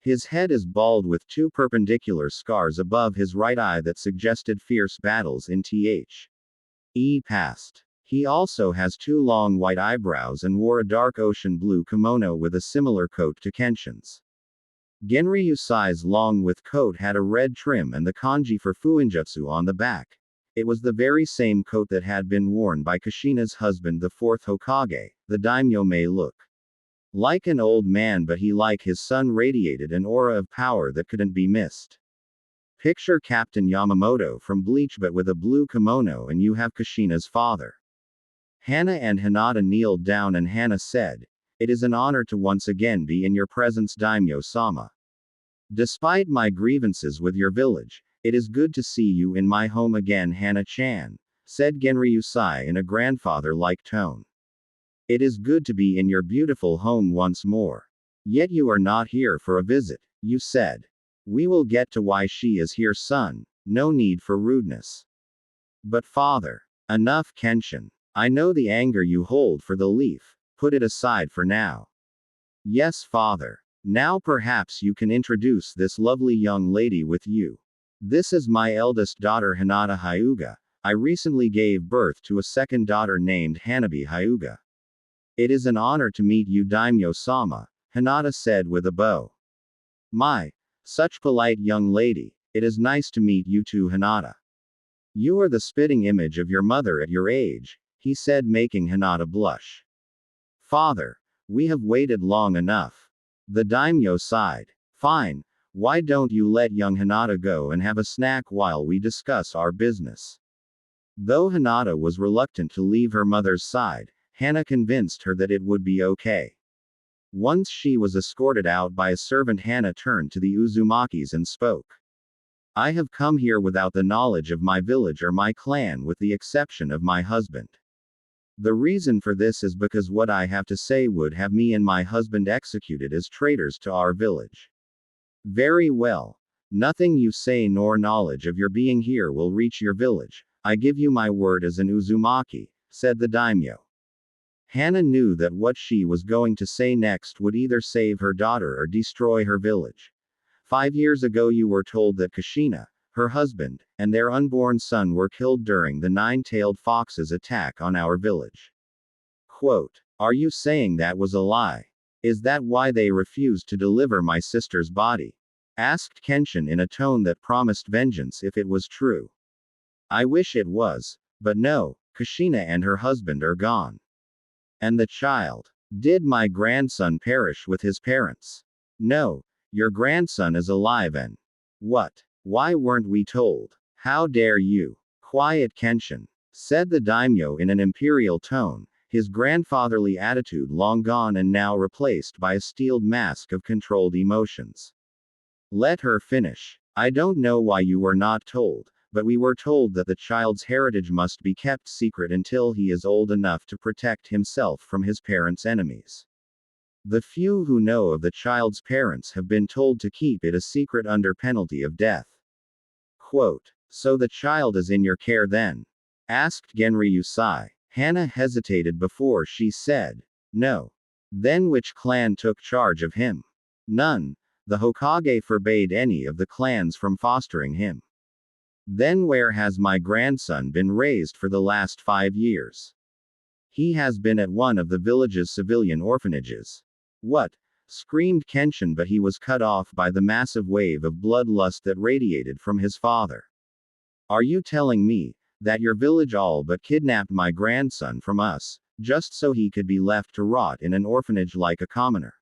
Speaker 1: His head is bald with 2 perpendicular scars above his right eye that suggested fierce battles in the past. He also has 2 long white eyebrows and wore a dark ocean blue kimono with a similar coat to Kenshin's. Genryusai's long with coat had a red trim and the kanji for fuinjutsu on the back. It was the very same coat that had been worn by Kushina's husband, the 4th Hokage. The daimyo may look like an old man, but he, like his son, radiated an aura of power that couldn't be missed. Picture Captain Yamamoto from Bleach but with a blue kimono and you have Kushina's father. Hana and Hinata kneeled down and Hana said, "It is an honor to once again be in your presence, daimyo-sama. Despite my grievances with your village, it is good to see you in my home again, Hana-chan," said Genryusai in a grandfather-like tone. "It is good to be in your beautiful home once more. Yet you are not here for a visit, you said. We will get to why she is here, son. No need for rudeness." "But father." "Enough, Kenshin. I know the anger you hold for the leaf. Put it aside for now." "Yes, father. Now perhaps you can introduce this lovely young lady with you. This is my eldest daughter, Hinata Hyuga. I recently gave birth to a second daughter named Hanabi Hyuga. It is an honor to meet you, daimyo-sama," Hinata said with a bow. "My, such polite young lady. It is nice to meet you too, Hinata. You are the spitting image of your mother at your age," he said, making Hinata blush. "Father, we have waited long enough." The daimyo sighed. "Fine, why don't you let young Hinata go and have a snack while we discuss our business?" Though Hinata was reluctant to leave her mother's side, Hana convinced her that it would be okay. Once she was escorted out by a servant, Hana turned to the Uzumakis and spoke. I have come here without the knowledge of my village or my clan, with the exception of my husband. The reason for this is because what I have to say would have me and my husband executed as traitors to our village. Very well. Nothing you say nor knowledge of your being here will reach your village. I give you my word as an Uzumaki, said the daimyo. Hana knew that what she was going to say next would either save her daughter or destroy her village. 5 years ago you were told that Kushina, her husband, and their unborn son were killed during the nine-tailed fox's attack on our village. Quote, are you saying that was a lie? Is that why they refused to deliver my sister's body? Asked Kenshin in a tone that promised vengeance if it was true. I wish it was, but no, Kushina and her husband are gone. And the child? Did my grandson perish with his parents? No, your grandson is alive and. What? Why weren't we told? How dare you? Quiet, Kenshin, said the daimyo in an imperial tone, his grandfatherly attitude long gone and now replaced by a steeled mask of controlled emotions. Let her finish. I don't know why you were not told, but we were told that the child's heritage must be kept secret until he is old enough to protect himself from his parents' enemies. The few who know of the child's parents have been told to keep it a secret under penalty of death. Quote, so the child is in your care then? Asked Genryu Sai. Hana hesitated before she said, no. Then which clan took charge of him? None. The Hokage forbade any of the clans from fostering him. Then where has my grandson been raised for the last 5 years? He has been at one of the village's civilian orphanages. What? Screamed Kenshin, but he was cut off by the massive wave of bloodlust that radiated from his father. Are you telling me that your village all but kidnapped my grandson from us, just so he could be left to rot in an orphanage like a commoner?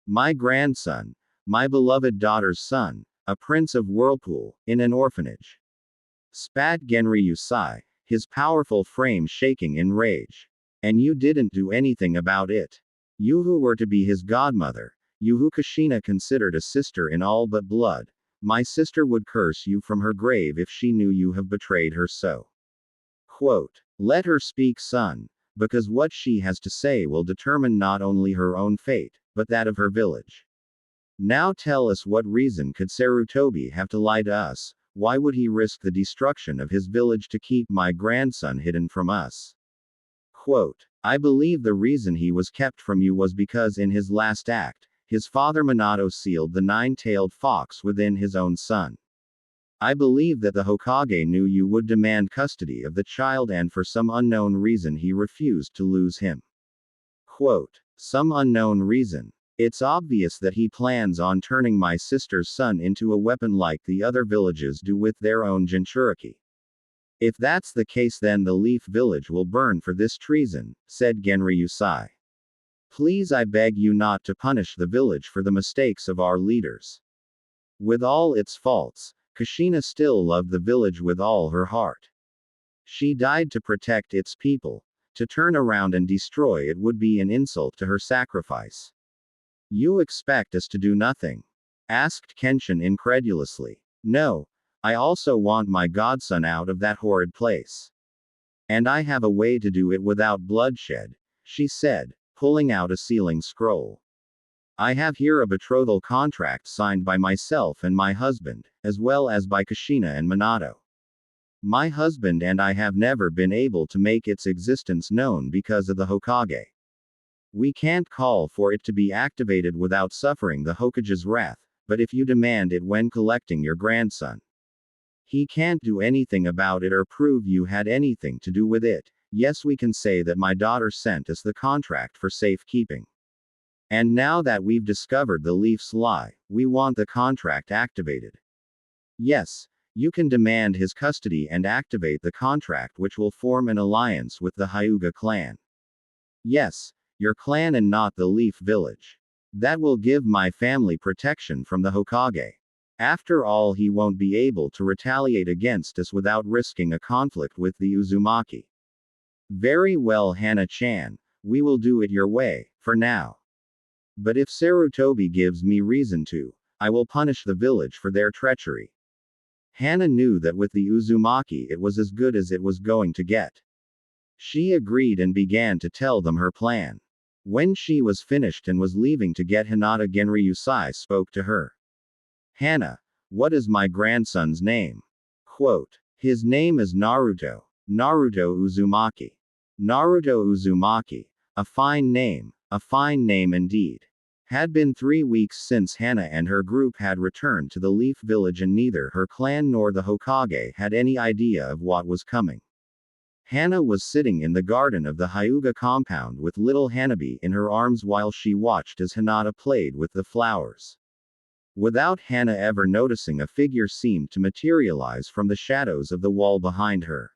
Speaker 1: My grandson, my beloved daughter's son, a prince of Whirlpool, in an orphanage. Spat Genryu Sai, his powerful frame shaking in rage. And you didn't do anything about it. You who were to be his godmother, you who Kushina considered a sister in all but blood, my sister would curse you from her grave if she knew you have betrayed her so. Quote, let her speak, son, because what she has to say will determine not only her own fate, but that of her village. Now tell us, what reason could Sarutobi have to lie to us? Why would he risk the destruction of his village to keep my grandson hidden from us? Quote, I believe the reason he was kept from you was because in his last act, his father Minato sealed the nine-tailed fox within his own son. I believe that the Hokage knew you would demand custody of the child, and for some unknown reason he refused to lose him. Quote, some unknown reason. It's obvious that he plans on turning my sister's son into a weapon like the other villages do with their own Jinchuriki. If that's the case, then the Leaf Village will burn for this treason, said Genryu Sai. Please, I beg you not to punish the village for the mistakes of our leaders. With all its faults, Kushina still loved the village with all her heart. She died to protect its people. To turn around and destroy it would be an insult to her sacrifice. You expect us to do nothing? Asked Kenshin incredulously. No. I also want my godson out of that horrid place. And I have a way to do it without bloodshed, she said, pulling out a sealing scroll. I have here a betrothal contract signed by myself and my husband, as well as by Kushina and Minato. My husband and I have never been able to make its existence known because of the Hokage. We can't call for it to be activated without suffering the Hokage's wrath, but if you demand it when collecting your grandson, he can't do anything about it or prove you had anything to do with it. Yes, we can say that my daughter sent us the contract for safekeeping. And now that we've discovered the Leaf's lie, we want the contract activated. Yes, you can demand his custody and activate the contract, which will form an alliance with the Hyuga clan. Yes, your clan and not the Leaf Village. That will give my family protection from the Hokage. After all, he won't be able to retaliate against us without risking a conflict with the Uzumaki. Very well, Hana-chan, we will do it your way, for now. But if Sarutobi gives me reason to, I will punish the village for their treachery. Hana knew that with the Uzumaki it was as good as it was going to get. She agreed and began to tell them her plan. When she was finished and was leaving to get Hinata, Genryusai spoke to her. Hana, what is my grandson's name? Quote, his name is Naruto. Naruto Uzumaki. Naruto Uzumaki. A fine name indeed. Had been 3 weeks since Hana and her group had returned to the Leaf Village, and neither her clan nor the Hokage had any idea of what was coming. Hana was sitting in the garden of the Hyuga compound with little Hanabi in her arms while she watched as Hinata played with the flowers. Without Hana ever noticing, a figure seemed to materialize from the shadows of the wall behind her.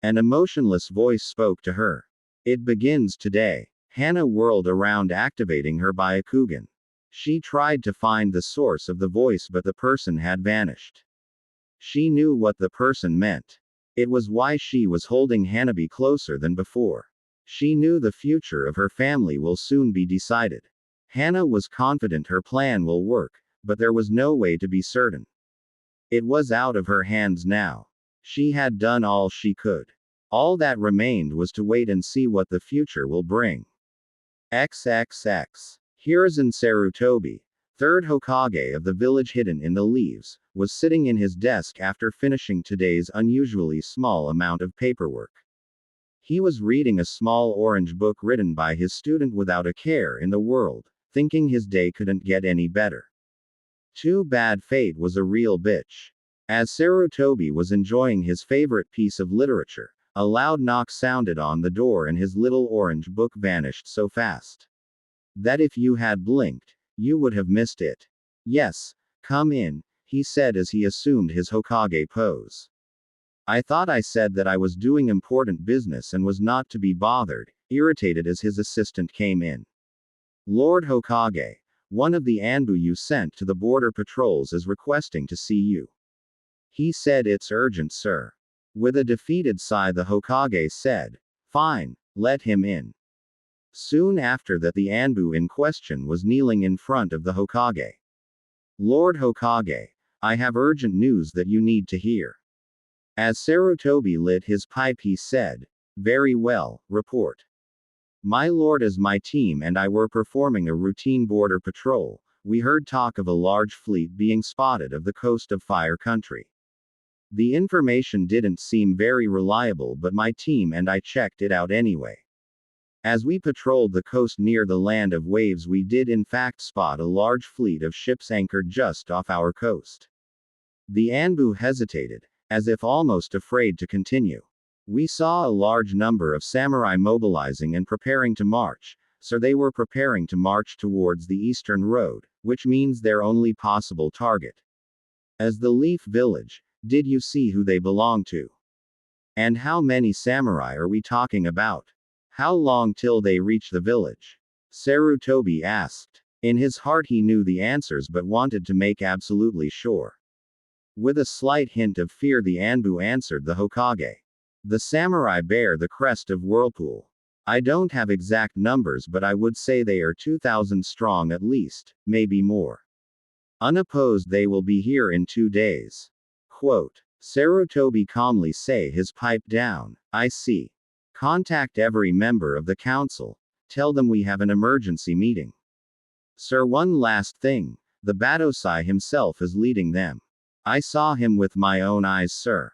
Speaker 1: An emotionless voice spoke to her. It begins today. Hana whirled around, activating her Byakugan. She tried to find the source of the voice, but the person had vanished. She knew what the person meant. It was why she was holding Hanabi closer than before. She knew the future of her family will soon be decided. Hana was confident her plan will work, but there was no way to be certain. It was out of her hands now. She had done all she could. All that remained was to wait and see what the future will bring. XXX. Hiruzen Sarutobi, third Hokage of the village hidden in the leaves, was sitting in his desk after finishing today's unusually small amount of paperwork. He was reading a small orange book written by his student without a care in the world, thinking his day couldn't get any better. Too bad fate was a real bitch. As Sarutobi was enjoying his favorite piece of literature, a loud knock sounded on the door and his little orange book vanished so fast that if you had blinked, you would have missed it. Yes, come in, he said as he assumed his Hokage pose. I thought I said that I was doing important business and was not to be bothered, irritated as his assistant came in. Lord Hokage, one of the Anbu you sent to the border patrols is requesting to see you. He said, it's urgent, sir. With a defeated sigh, the Hokage said, fine, let him in. Soon after that, the Anbu in question was kneeling in front of the Hokage. Lord Hokage, I have urgent news that you need to hear. As Sarutobi lit his pipe, he said, very well, report. My lord, as my team and I were performing a routine border patrol, we heard talk of a large fleet being spotted of the coast of Fire Country. The information didn't seem very reliable, but my team and I checked it out anyway. As we patrolled the coast near the land of waves, we did in fact spot a large fleet of ships anchored just off our coast. The Anbu hesitated, as if almost afraid to continue. We saw a large number of samurai mobilizing and preparing to march, so they were preparing to march towards the eastern road, which means their only possible target. As the Leaf Village, did you see who they belong to? And how many samurai are we talking about? How long till they reach the village? Sarutobi asked. In his heart he knew the answers but wanted to make absolutely sure. With a slight hint of fear, the Anbu answered the Hokage. The samurai bear the crest of Whirlpool. I don't have exact numbers, but I would say they are 2,000 strong at least, maybe more. Unopposed, they will be here in 2 days. Quote. Sarutobi calmly say his pipe down. I see. Contact every member of the council. Tell them we have an emergency meeting. Sir, one last thing. The Batosai himself is leading them. I saw him with my own eyes, sir.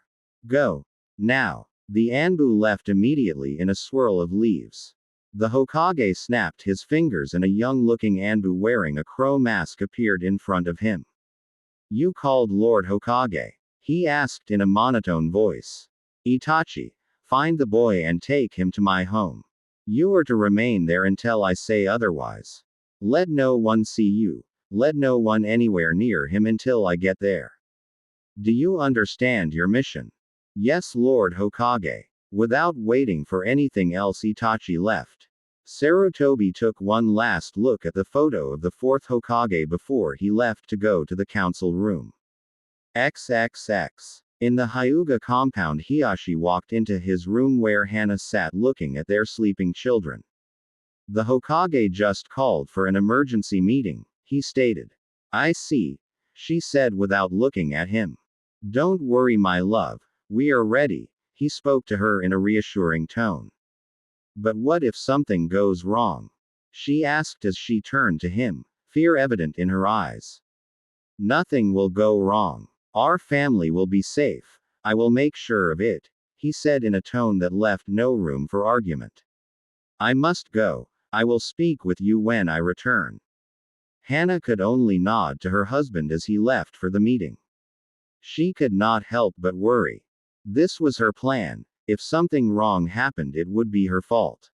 Speaker 1: Go. Now. The Anbu left immediately in a swirl of leaves. The Hokage snapped his fingers and a young-looking Anbu wearing a crow mask appeared in front of him. You called Lord Hokage? He asked in a monotone voice. Itachi, find the boy and take him to my home. You are to remain there until I say otherwise. Let no one see you. Let no one anywhere near him until I get there. Do you understand your mission? Yes, Lord Hokage. Without waiting for anything else, Itachi left. Sarutobi took one last look at the photo of the fourth Hokage before he left to go to the council room. XXX. In the Hyuga compound, Hiashi walked into his room where Hana sat looking at their sleeping children. The Hokage just called for an emergency meeting, he stated. I see, she said without looking at him. Don't worry, my love, we are ready, he spoke to her in a reassuring tone. But what if something goes wrong? She asked as she turned to him, fear evident in her eyes. Nothing will go wrong. Our family will be safe. I will make sure of it, he said in a tone that left no room for argument. I must go. I will speak with you when I return. Hana could only nod to her husband as he left for the meeting. She could not help but worry. This was her plan. If something wrong happened, it would be her fault.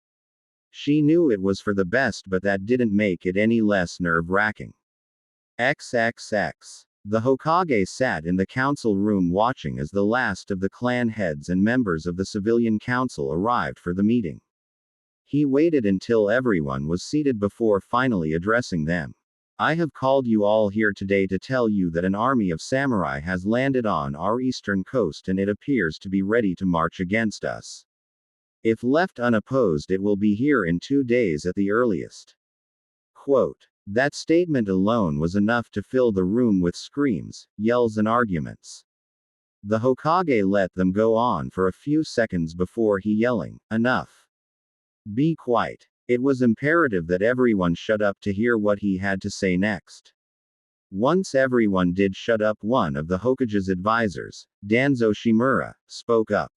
Speaker 1: She knew it was for the best, but that didn't make it any less nerve-wracking. XXX. The Hokage sat in the council room watching as the last of the clan heads and members of the civilian council arrived for the meeting. He waited until everyone was seated before finally addressing them. I have called you all here today to tell you that an army of samurai has landed on our eastern coast and it appears to be ready to march against us. If left unopposed, it will be here in 2 days at the earliest. Quote. That statement alone was enough to fill the room with screams, yells, and arguments. The Hokage let them go on for a few seconds before he yelling, enough. Be quiet. It was imperative that everyone shut up to hear what he had to say next. Once everyone did shut up, one of the Hokage's advisors, Danzo Shimura, spoke up.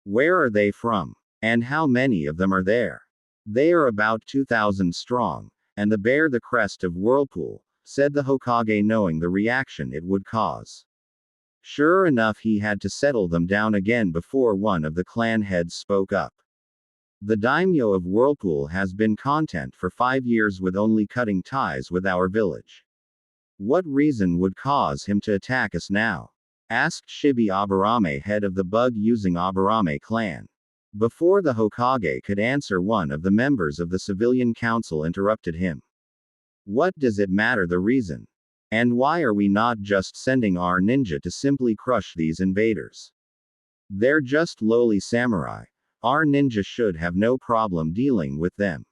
Speaker 1: Where are they from? And how many of them are there? They are about 2,000 strong. And they bear the crest of Whirlpool, said the Hokage, knowing the reaction it would cause. Sure enough, he had to settle them down again before one of the clan heads spoke up. The daimyo of Whirlpool has been content for 5 years with only cutting ties with our village. What reason would cause him to attack us now? Asked Shibi Aburame, head of the bug-using Aburame clan. Before the Hokage could answer, one of the members of the civilian council interrupted him. What does it matter the reason? And why are we not just sending our ninja to simply crush these invaders? They're just lowly samurai. Our ninja should have no problem dealing with them.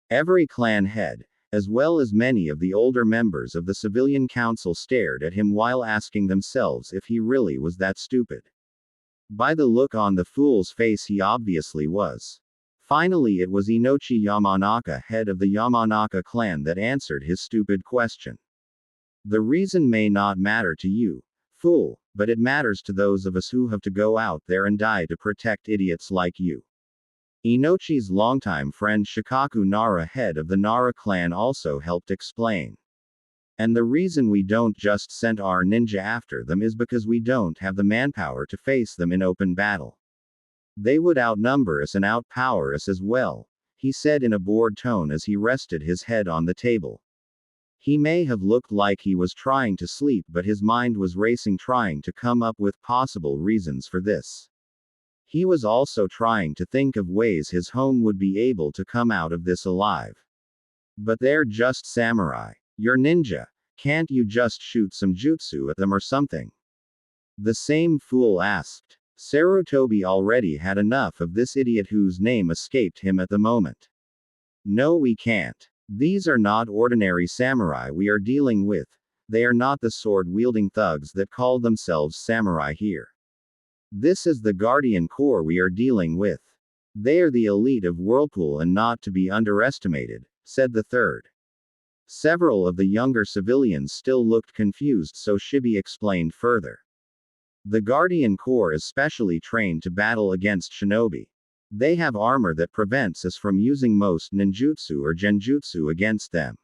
Speaker 1: Every clan head, as well as many of the older members of the civilian council, stared at him while asking themselves if he really was that stupid. By the look on the fool's face, he obviously was. Finally, it was Inochi Yamanaka, head of the Yamanaka clan, that answered his stupid question. The reason may not matter to you, fool, but it matters to those of us who have to go out there and die to protect idiots like you. Inochi's longtime friend Shikaku Nara, head of the Nara clan, also helped explain. And the reason we don't just send our ninja after them is because we don't have the manpower to face them in open battle. They would outnumber us and outpower us as well, he said in a bored tone as he rested his head on the table. He may have looked like he was trying to sleep, but his mind was racing, trying to come up with possible reasons for this. He was also trying to think of ways his home would be able to come out of this alive. But they're just samurai. You're ninja. Can't you just shoot some jutsu at them or something? The same fool asked. Sarutobi already had enough of this idiot whose name escaped him at the moment. No, we can't. These are not ordinary samurai we are dealing with. They are not the sword-wielding thugs that call themselves samurai here. This is the Guardian Corps we are dealing with. They are the elite of Whirlpool and not to be underestimated, said the third. Several of the younger civilians still looked confused, so Shibi explained further. The Guardian Corps is specially trained to battle against shinobi. They have armor that prevents us from using most ninjutsu or genjutsu against them.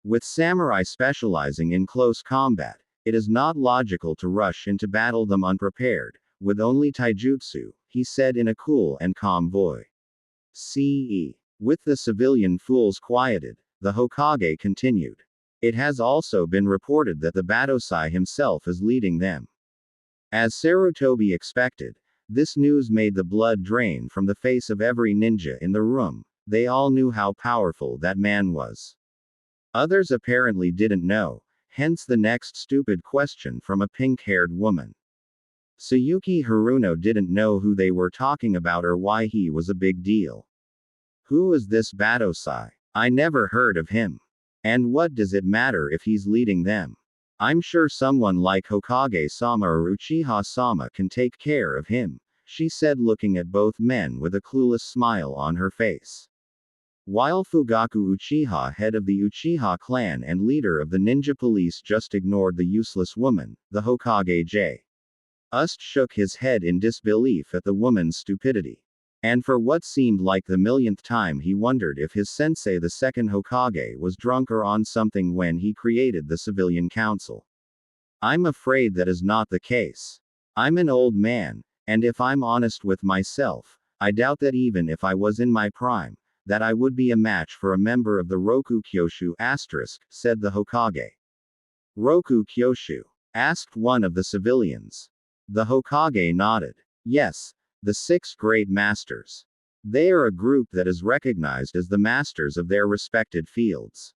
Speaker 1: With samurai specializing in close combat, it is not logical to rush into battle them unprepared, with only taijutsu, he said in a cool and calm voice. With the civilian fools quieted, the Hokage continued. It has also been reported that the Batosai himself is leading them. As Sarutobi expected, this news made the blood drain from the face of every ninja in the room, They all knew how powerful that man was. Others apparently didn't know, hence the next stupid question from a pink-haired woman. Tsuyuki Haruno didn't know who they were talking about or why he was a big deal. Who is this Batosai? I never heard of him. And what does it matter if he's leading them? I'm sure someone like Hokage-sama or Uchiha-sama can take care of him, she said, looking at both men with a clueless smile on her face. While Fugaku Uchiha, head of the Uchiha clan and leader of the ninja police, just ignored the useless woman, the Hokage just shook his head in disbelief at the woman's stupidity. And for what seemed like the millionth time he wondered if his sensei, the second Hokage, was drunk or on something when he created the civilian council. I'm afraid that is not the case. I'm an old man, and if I'm honest with myself, I doubt that even if I was in my prime, that I would be a match for a member of the Roku Kyoshu *, said the Hokage. Roku Kyoshu? Asked one of the civilians. The Hokage nodded. Yes, the 6 Great Masters. They are a group that is recognized as the masters of their respected fields.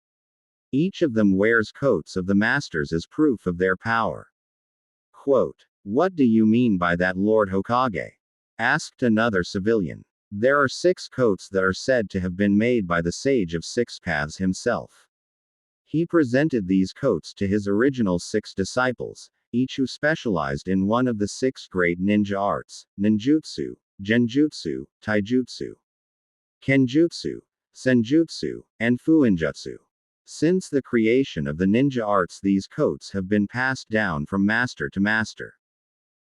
Speaker 1: Each of them wears coats of the masters as proof of their power. Quote, what do you mean by that, Lord Hokage? Asked another civilian. There are 6 coats that are said to have been made by the Sage of 6 Paths himself. He presented these coats to his original 6 disciples, each who specialized in one of the 6 great ninja arts: ninjutsu, genjutsu, taijutsu, kenjutsu, senjutsu, and fuinjutsu. Since the creation of the ninja arts, these coats have been passed down from master to master.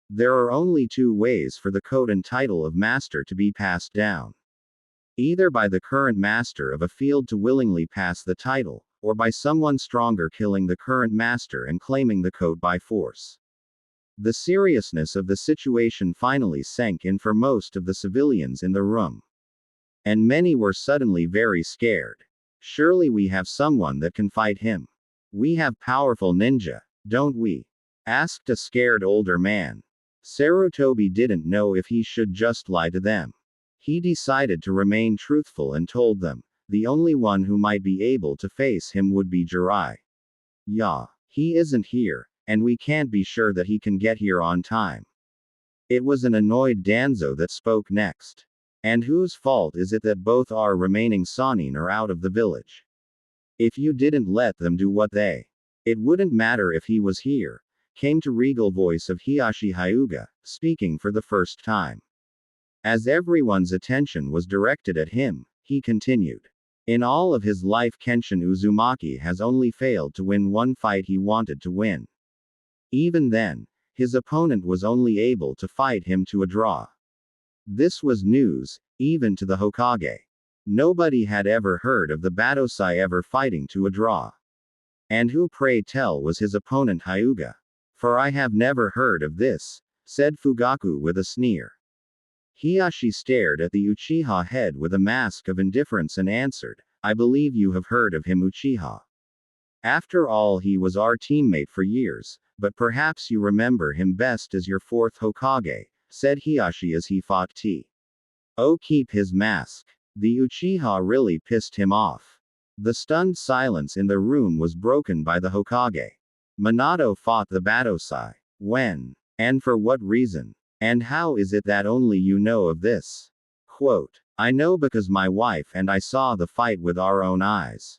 Speaker 1: There are only 2 ways for the coat and title of master to be passed down. Either by the current master of a field to willingly pass the title, or by someone stronger killing the current master and claiming the coat by force. The seriousness of the situation finally sank in for most of the civilians in the room. And many were suddenly very scared. Surely we have someone that can fight him. We have powerful ninja, don't we? Asked a scared older man. Sarutobi didn't know if he should just lie to them. He decided to remain truthful and told them, the only one who might be able to face him would be Jirai. Yeah, he isn't here, and we can't be sure that he can get here on time. It was an annoyed Danzo that spoke next. And whose fault is it that both our remaining Sannin are out of the village? If you didn't let them do what they. It wouldn't matter if he was here, came to regal voice of Hiyashi Hyuga, speaking for the first time. As everyone's attention was directed at him, he continued. In all of his life, Kenshin Uzumaki has only failed to win one fight he wanted to win. Even then, his opponent was only able to fight him to a draw. This was news, even to the Hokage. Nobody had ever heard of the Batosai ever fighting to a draw. And who, pray tell, was his opponent Hyuga? For I have never heard of this, said Fugaku with a sneer. Hiyashi stared at the Uchiha head with a mask of indifference and answered, I believe you have heard of him, Uchiha. After all, he was our teammate for years, but perhaps you remember him best as your 4th Hokage, said Hiyashi as he fought T. Oh, keep his mask. The Uchiha really pissed him off. The stunned silence in the room was broken by the Hokage. Minato fought the Batosai. When? And for what reason? And how is it that only you know of this? Quote, I know because my wife and I saw the fight with our own eyes.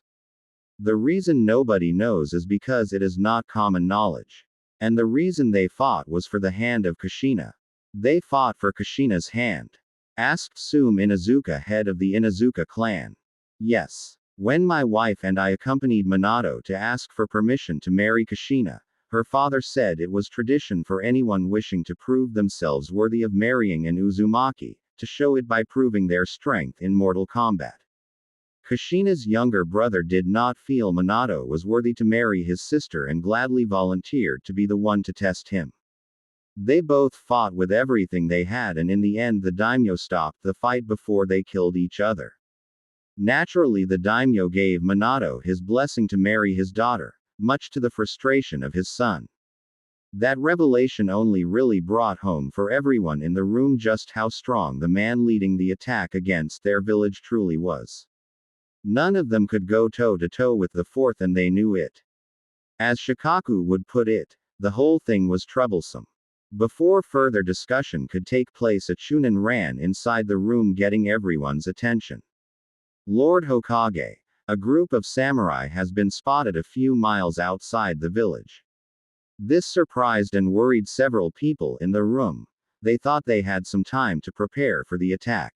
Speaker 1: The reason nobody knows is because it is not common knowledge. And the reason they fought was for the hand of Kushina. They fought for Kushina's hand. Asked Sume Inazuka, head of the Inazuka clan. Yes. When my wife and I accompanied Minato to ask for permission to marry Kushina, her father said it was tradition for anyone wishing to prove themselves worthy of marrying an Uzumaki, to show it by proving their strength in mortal combat. Kushina's younger brother did not feel Minato was worthy to marry his sister and gladly volunteered to be the one to test him. They both fought with everything they had, and in the end the daimyo stopped the fight before they killed each other. Naturally, the daimyo gave Minato his blessing to marry his daughter, much to the frustration of his son. That revelation only really brought home for everyone in the room just how strong the man leading the attack against their village truly was. None of them could go toe to toe with the fourth, and they knew it. As Shikaku would put it, the whole thing was troublesome. Before further discussion could take place, a Chunin ran inside the room, getting everyone's attention. Lord Hokage, a group of samurai has been spotted a few miles outside the village. This surprised and worried several people in the room. They thought they had some time to prepare for the attack.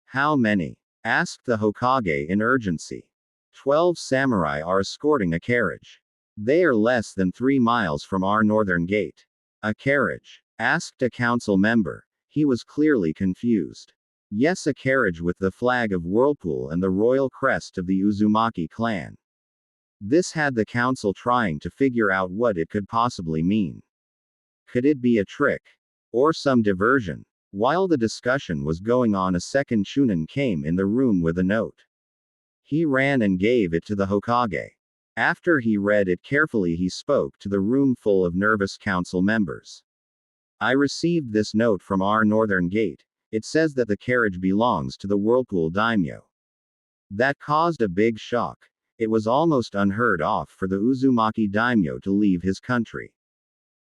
Speaker 1: How many? Asked the Hokage in urgency. 12 samurai are escorting a carriage. They are less than 3 miles from our northern gate. A carriage? Asked a council member. He was clearly confused. Yes, a carriage with the flag of Whirlpool and the royal crest of the Uzumaki clan. This had the council trying to figure out what it could possibly mean. Could it be a trick? Or some diversion? While the discussion was going on, a second Chunin came in the room with a note. He ran and gave it to the Hokage. After he read it carefully, he spoke to the room full of nervous council members. I received this note from our northern gate. It says that the carriage belongs to the Whirlpool daimyo. That caused a big shock. It was almost unheard of for the Uzumaki daimyo to leave his country.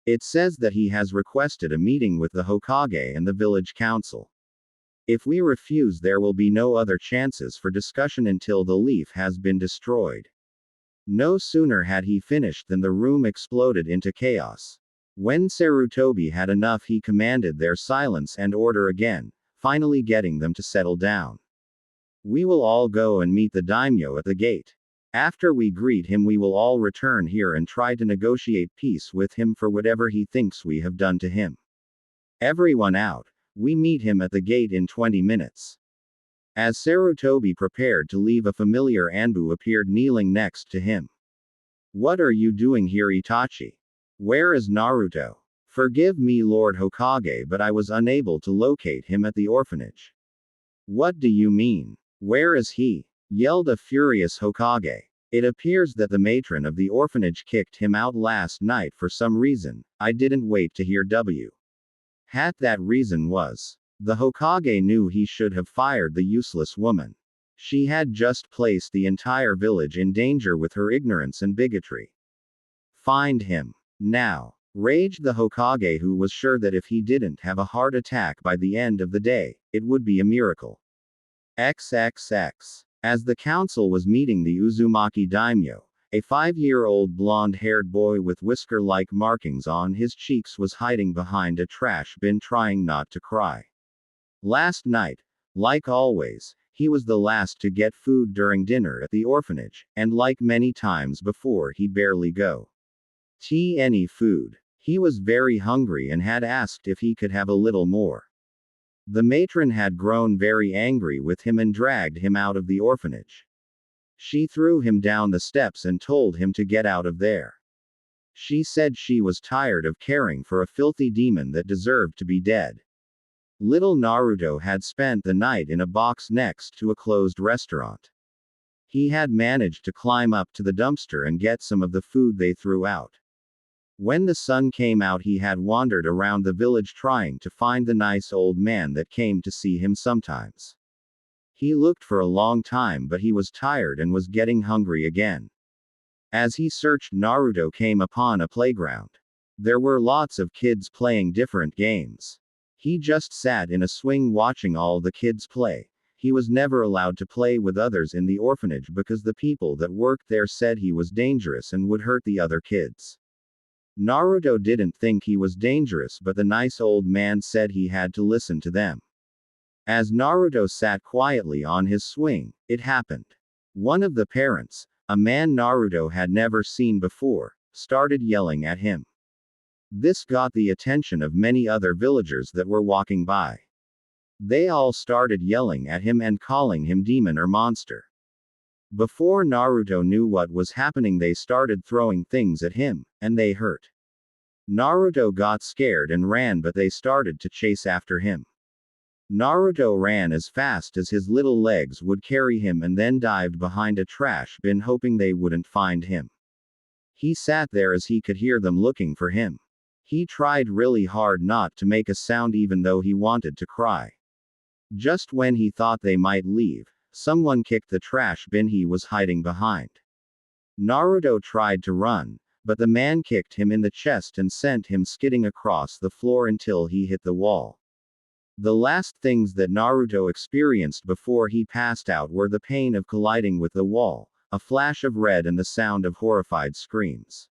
Speaker 1: It says that he has requested a meeting with the Hokage and the village council. If we refuse, there will be no other chances for discussion until the leaf has been destroyed. No sooner had he finished than the room exploded into chaos. When Sarutobi had enough, he commanded their silence and order again, finally getting them to settle down. We will all go and meet the daimyo at the gate. After we greet him, we will all return here and try to negotiate peace with him for whatever he thinks we have done to him. Everyone out. We meet him at the gate in 20 minutes. As Sarutobi prepared to leave, a familiar Anbu appeared kneeling next to him. What are you doing here, Itachi? Where is Naruto? Forgive me, Lord Hokage, but I was unable to locate him at the orphanage. What do you mean? Where is he? Yelled a furious Hokage. It appears that the matron of the orphanage kicked him out last night for some reason. I didn't wait to hear what that reason was. The Hokage knew he should have fired the useless woman. She had just placed the entire village in danger with her ignorance and bigotry. Find him. Now. Raged the Hokage, who was sure that if he didn't have a heart attack by the end of the day, it would be a miracle. XXX. As the council was meeting the Uzumaki daimyo, a 5-year-old blonde-haired boy with whisker-like markings on his cheeks was hiding behind a trash bin, trying not to cry. Last night, like always, he was the last to get food during dinner at the orphanage, and like many times before, he barely got any food. He was very hungry and had asked if he could have a little more. The matron had grown very angry with him and dragged him out of the orphanage. She threw him down the steps and told him to get out of there. She said she was tired of caring for a filthy demon that deserved to be dead. Little Naruto had spent the night in a box next to a closed restaurant. He had managed to climb up to the dumpster and get some of the food they threw out. When the sun came out, he had wandered around the village trying to find the nice old man that came to see him sometimes. He looked for a long time, but he was tired and was getting hungry again. As he searched, Naruto came upon a playground. There were lots of kids playing different games. He just sat in a swing watching all the kids play. He was never allowed to play with others in the orphanage because the people that worked there said he was dangerous and would hurt the other kids. Naruto didn't think he was dangerous, but the nice old man said he had to listen to them. As Naruto sat quietly on his swing, it happened. One of the parents, a man Naruto had never seen before, started yelling at him. This got the attention of many other villagers that were walking by. They all started yelling at him and calling him demon or monster. Before Naruto knew what was happening, they started throwing things at him, and they hurt. Naruto got scared and ran, but they started to chase after him. Naruto ran as fast as his little legs would carry him and then dived behind a trash bin, hoping they wouldn't find him. He sat there as he could hear them looking for him. He tried really hard not to make a sound even though he wanted to cry. Just when he thought they might leave, someone kicked the trash bin he was hiding behind. Naruto tried to run, but the man kicked him in the chest and sent him skidding across the floor until he hit the wall. The last things that Naruto experienced before he passed out were the pain of colliding with the wall, a flash of red and the sound of horrified screams.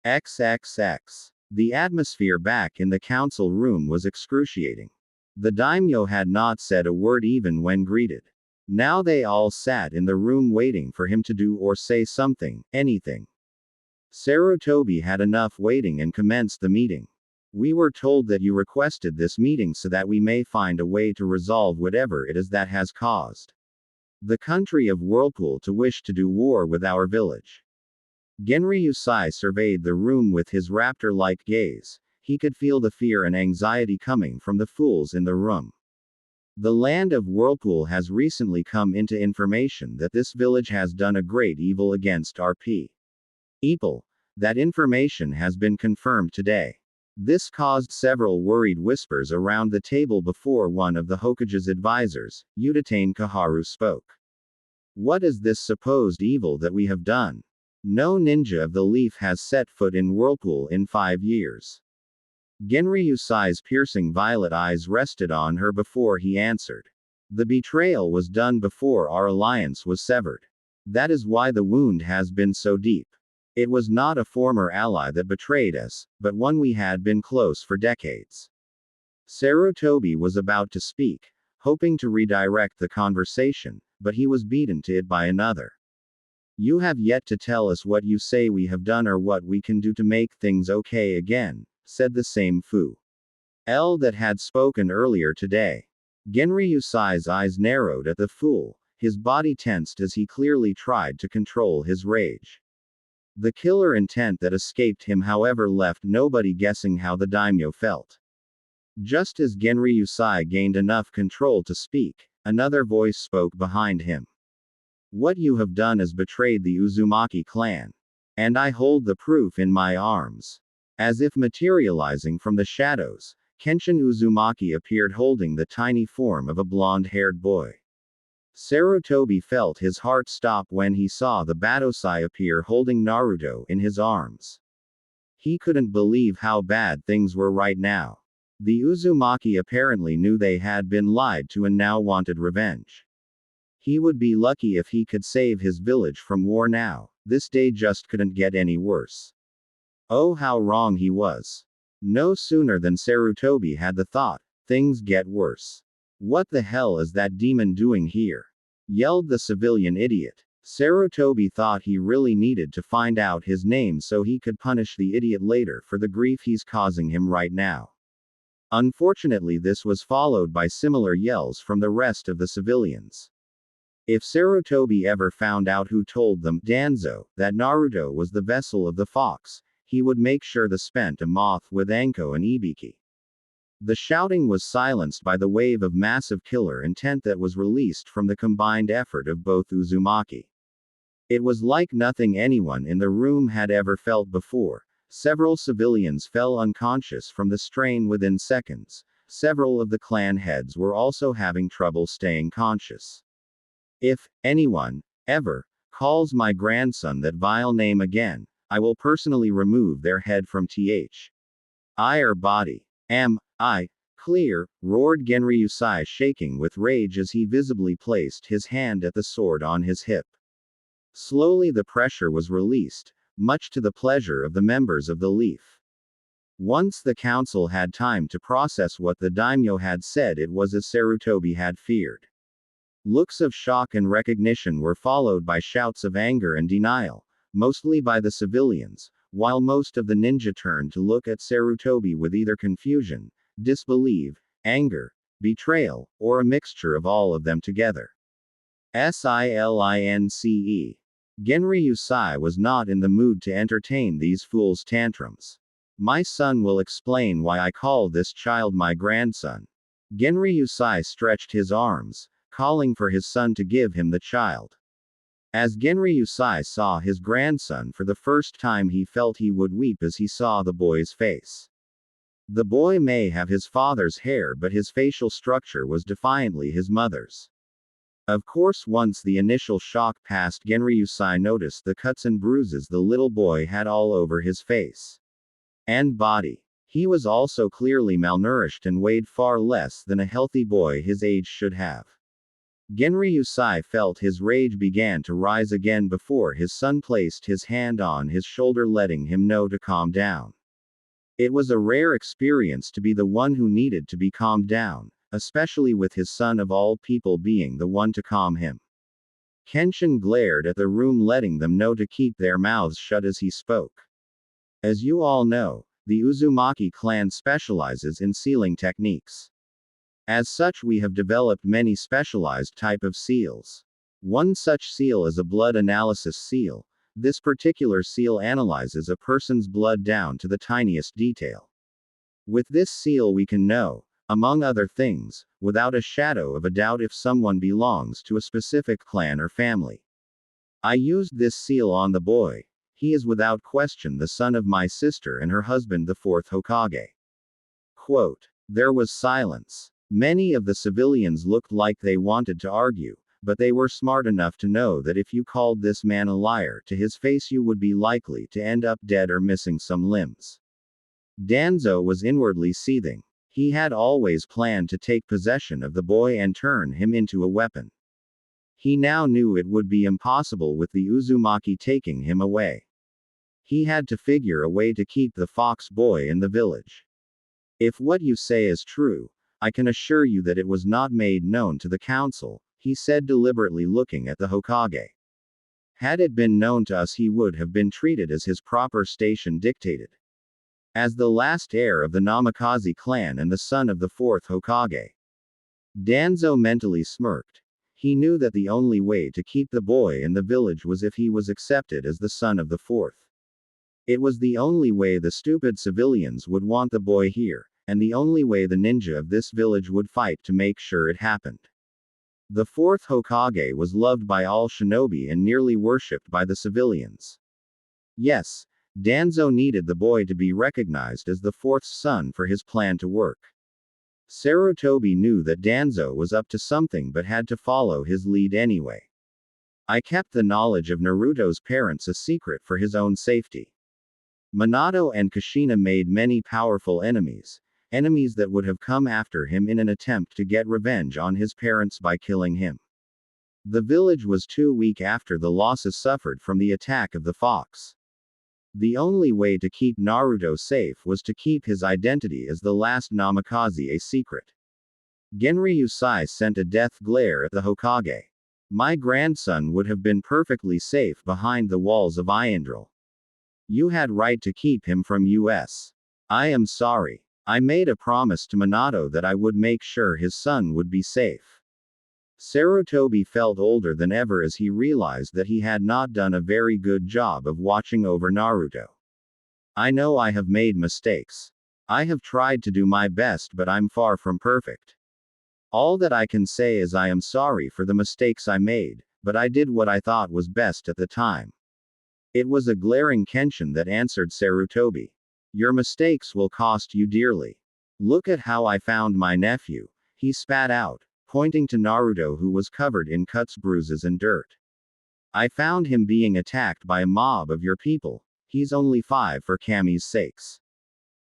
Speaker 1: XXX. The atmosphere back in the council room was excruciating. The daimyo had not said a word even when greeted. Now they all sat in the room waiting for him to do or say something, anything. Sarutobi had enough waiting and commenced the meeting. We were told that you requested this meeting so that we may find a way to resolve whatever it is that has caused the country of Whirlpool to wish to do war with our village. Genryusai surveyed the room with his raptor-like gaze. He could feel the fear and anxiety coming from the fools in the room. The land of Whirlpool has recently come into information that this village has done a great evil against our people. That information has been confirmed today. This caused several worried whispers around the table before one of the Hokage's advisors, Udatane Kaharu, spoke. What is this supposed evil that we have done? No ninja of the leaf has set foot in Whirlpool in 5 years. Genryusai's piercing violet eyes rested on her before he answered. The betrayal was done before our alliance was severed. That is why the wound has been so deep. It was not a former ally that betrayed us, but one we had been close for decades. Sarutobi was about to speak, hoping to redirect the conversation, but he was beaten to it by another. You have yet to tell us what you say we have done or what we can do to make things okay again, said the same Fu L that had spoken earlier today. Genryusai's eyes narrowed at the fool, his body tensed as he clearly tried to control his rage. The killer intent that escaped him, however, left nobody guessing how the daimyo felt. Just as Genryusai gained enough control to speak, another voice spoke behind him. What you have done is betrayed the Uzumaki clan. And I hold the proof in my arms. As if materializing from the shadows, Kenshin Uzumaki appeared holding the tiny form of a blonde-haired boy. Sarutobi felt his heart stop when he saw the Batosai appear holding Naruto in his arms. He couldn't believe how bad things were right now. The Uzumaki apparently knew they had been lied to and now wanted revenge. He would be lucky if he could save his village from war now. This day just couldn't get any worse. Oh, how wrong he was. No sooner than Sarutobi had the thought, things get worse. What the hell is that demon doing here? Yelled the civilian idiot. Sarutobi thought he really needed to find out his name so he could punish the idiot later for the grief he's causing him right now. Unfortunately, this was followed by similar yells from the rest of the civilians. If Sarutobi ever found out who told them, Danzo, that Naruto was the vessel of the fox, he would make sure to spent a moth with Anko and Ibiki. The shouting was silenced by the wave of massive killer intent that was released from the combined effort of both Uzumaki. It was like nothing anyone in the room had ever felt before. Several civilians fell unconscious from the strain within seconds. Several of the clan heads were also having trouble staying conscious. If anyone ever calls my grandson that vile name again, I will personally remove their head from Heir body. Am I clear? Roared Genryusai, shaking with rage as he visibly placed his hand at the sword on his hip. Slowly the pressure was released, much to the pleasure of the members of the Leaf. Once the council had time to process what the daimyo had said, it was as Sarutobi had feared. Looks of shock and recognition were followed by shouts of anger and denial, mostly by the civilians, while most of the ninja turned to look at Sarutobi with either confusion, disbelief, anger, betrayal, or a mixture of all of them together. Silince. Genryusai was not in the mood to entertain these fools' tantrums. My son will explain why I call this child my grandson. Genryusai stretched his arms, calling for his son to give him the child. As Genryusai saw his grandson for the first time, he felt he would weep as he saw the boy's face. The boy may have his father's hair, but his facial structure was defiantly his mother's. Of course, once the initial shock passed, Genryusai noticed the cuts and bruises the little boy had all over his face and body. He was also clearly malnourished and weighed far less than a healthy boy his age should have. Genryusai felt his rage began to rise again before his son placed his hand on his shoulder, letting him know to calm down. It was a rare experience to be the one who needed to be calmed down, especially with his son of all people being the one to calm him. Kenshin glared at the room, letting them know to keep their mouths shut as he spoke. As you all know, the Uzumaki clan specializes in sealing techniques. As such, we have developed many specialized type of seals. One such seal is a blood analysis seal. This particular seal analyzes a person's blood down to the tiniest detail. With this seal we can know, among other things, without a shadow of a doubt, if someone belongs to a specific clan or family. I used this seal on the boy. He is without question the son of my sister and her husband, the fourth Hokage. Quote. There was silence. Many of the civilians looked like they wanted to argue, but they were smart enough to know that if you called this man a liar to his face, you would be likely to end up dead or missing some limbs. Danzo was inwardly seething. He had always planned to take possession of the boy and turn him into a weapon. He now knew it would be impossible with the Uzumaki taking him away. He had to figure a way to keep the fox boy in the village. If what you say is true, I can assure you that it was not made known to the council, he said, deliberately looking at the Hokage. Had it been known to us, he would have been treated as his proper station dictated. As the last heir of the Namikaze clan and the son of the fourth Hokage. Danzo mentally smirked. He knew that the only way to keep the boy in the village was if he was accepted as the son of the fourth. It was the only way the stupid civilians would want the boy here, and the only way the ninja of this village would fight to make sure it happened. The fourth Hokage was loved by all shinobi and nearly worshipped by the civilians. Yes, Danzo needed the boy to be recognized as the fourth son for his plan to work. Sarutobi knew that Danzo was up to something but had to follow his lead anyway. I kept the knowledge of Naruto's parents a secret for his own safety. Minato and Kushina made many powerful enemies, enemies that would have come after him in an attempt to get revenge on his parents by killing him. The village was too weak after the losses suffered from the attack of the fox. The only way to keep Naruto safe was to keep his identity as the last Namikaze a secret. Genryusai sent a death glare at the Hokage. My grandson would have been perfectly safe behind the walls of Iandril. You had right to keep him from us. I am sorry. I made a promise to Minato that I would make sure his son would be safe. Sarutobi felt older than ever as he realized that he had not done a very good job of watching over Naruto. I know I have made mistakes. I have tried to do my best, but I'm far from perfect. All that I can say is I am sorry for the mistakes I made, but I did what I thought was best at the time. It was a glaring Kenshin that answered Sarutobi. Your mistakes will cost you dearly. Look at how I found my nephew, he spat out, pointing to Naruto, who was covered in cuts, bruises and dirt. I found him being attacked by a mob of your people. He's only 5 for Kami's sakes.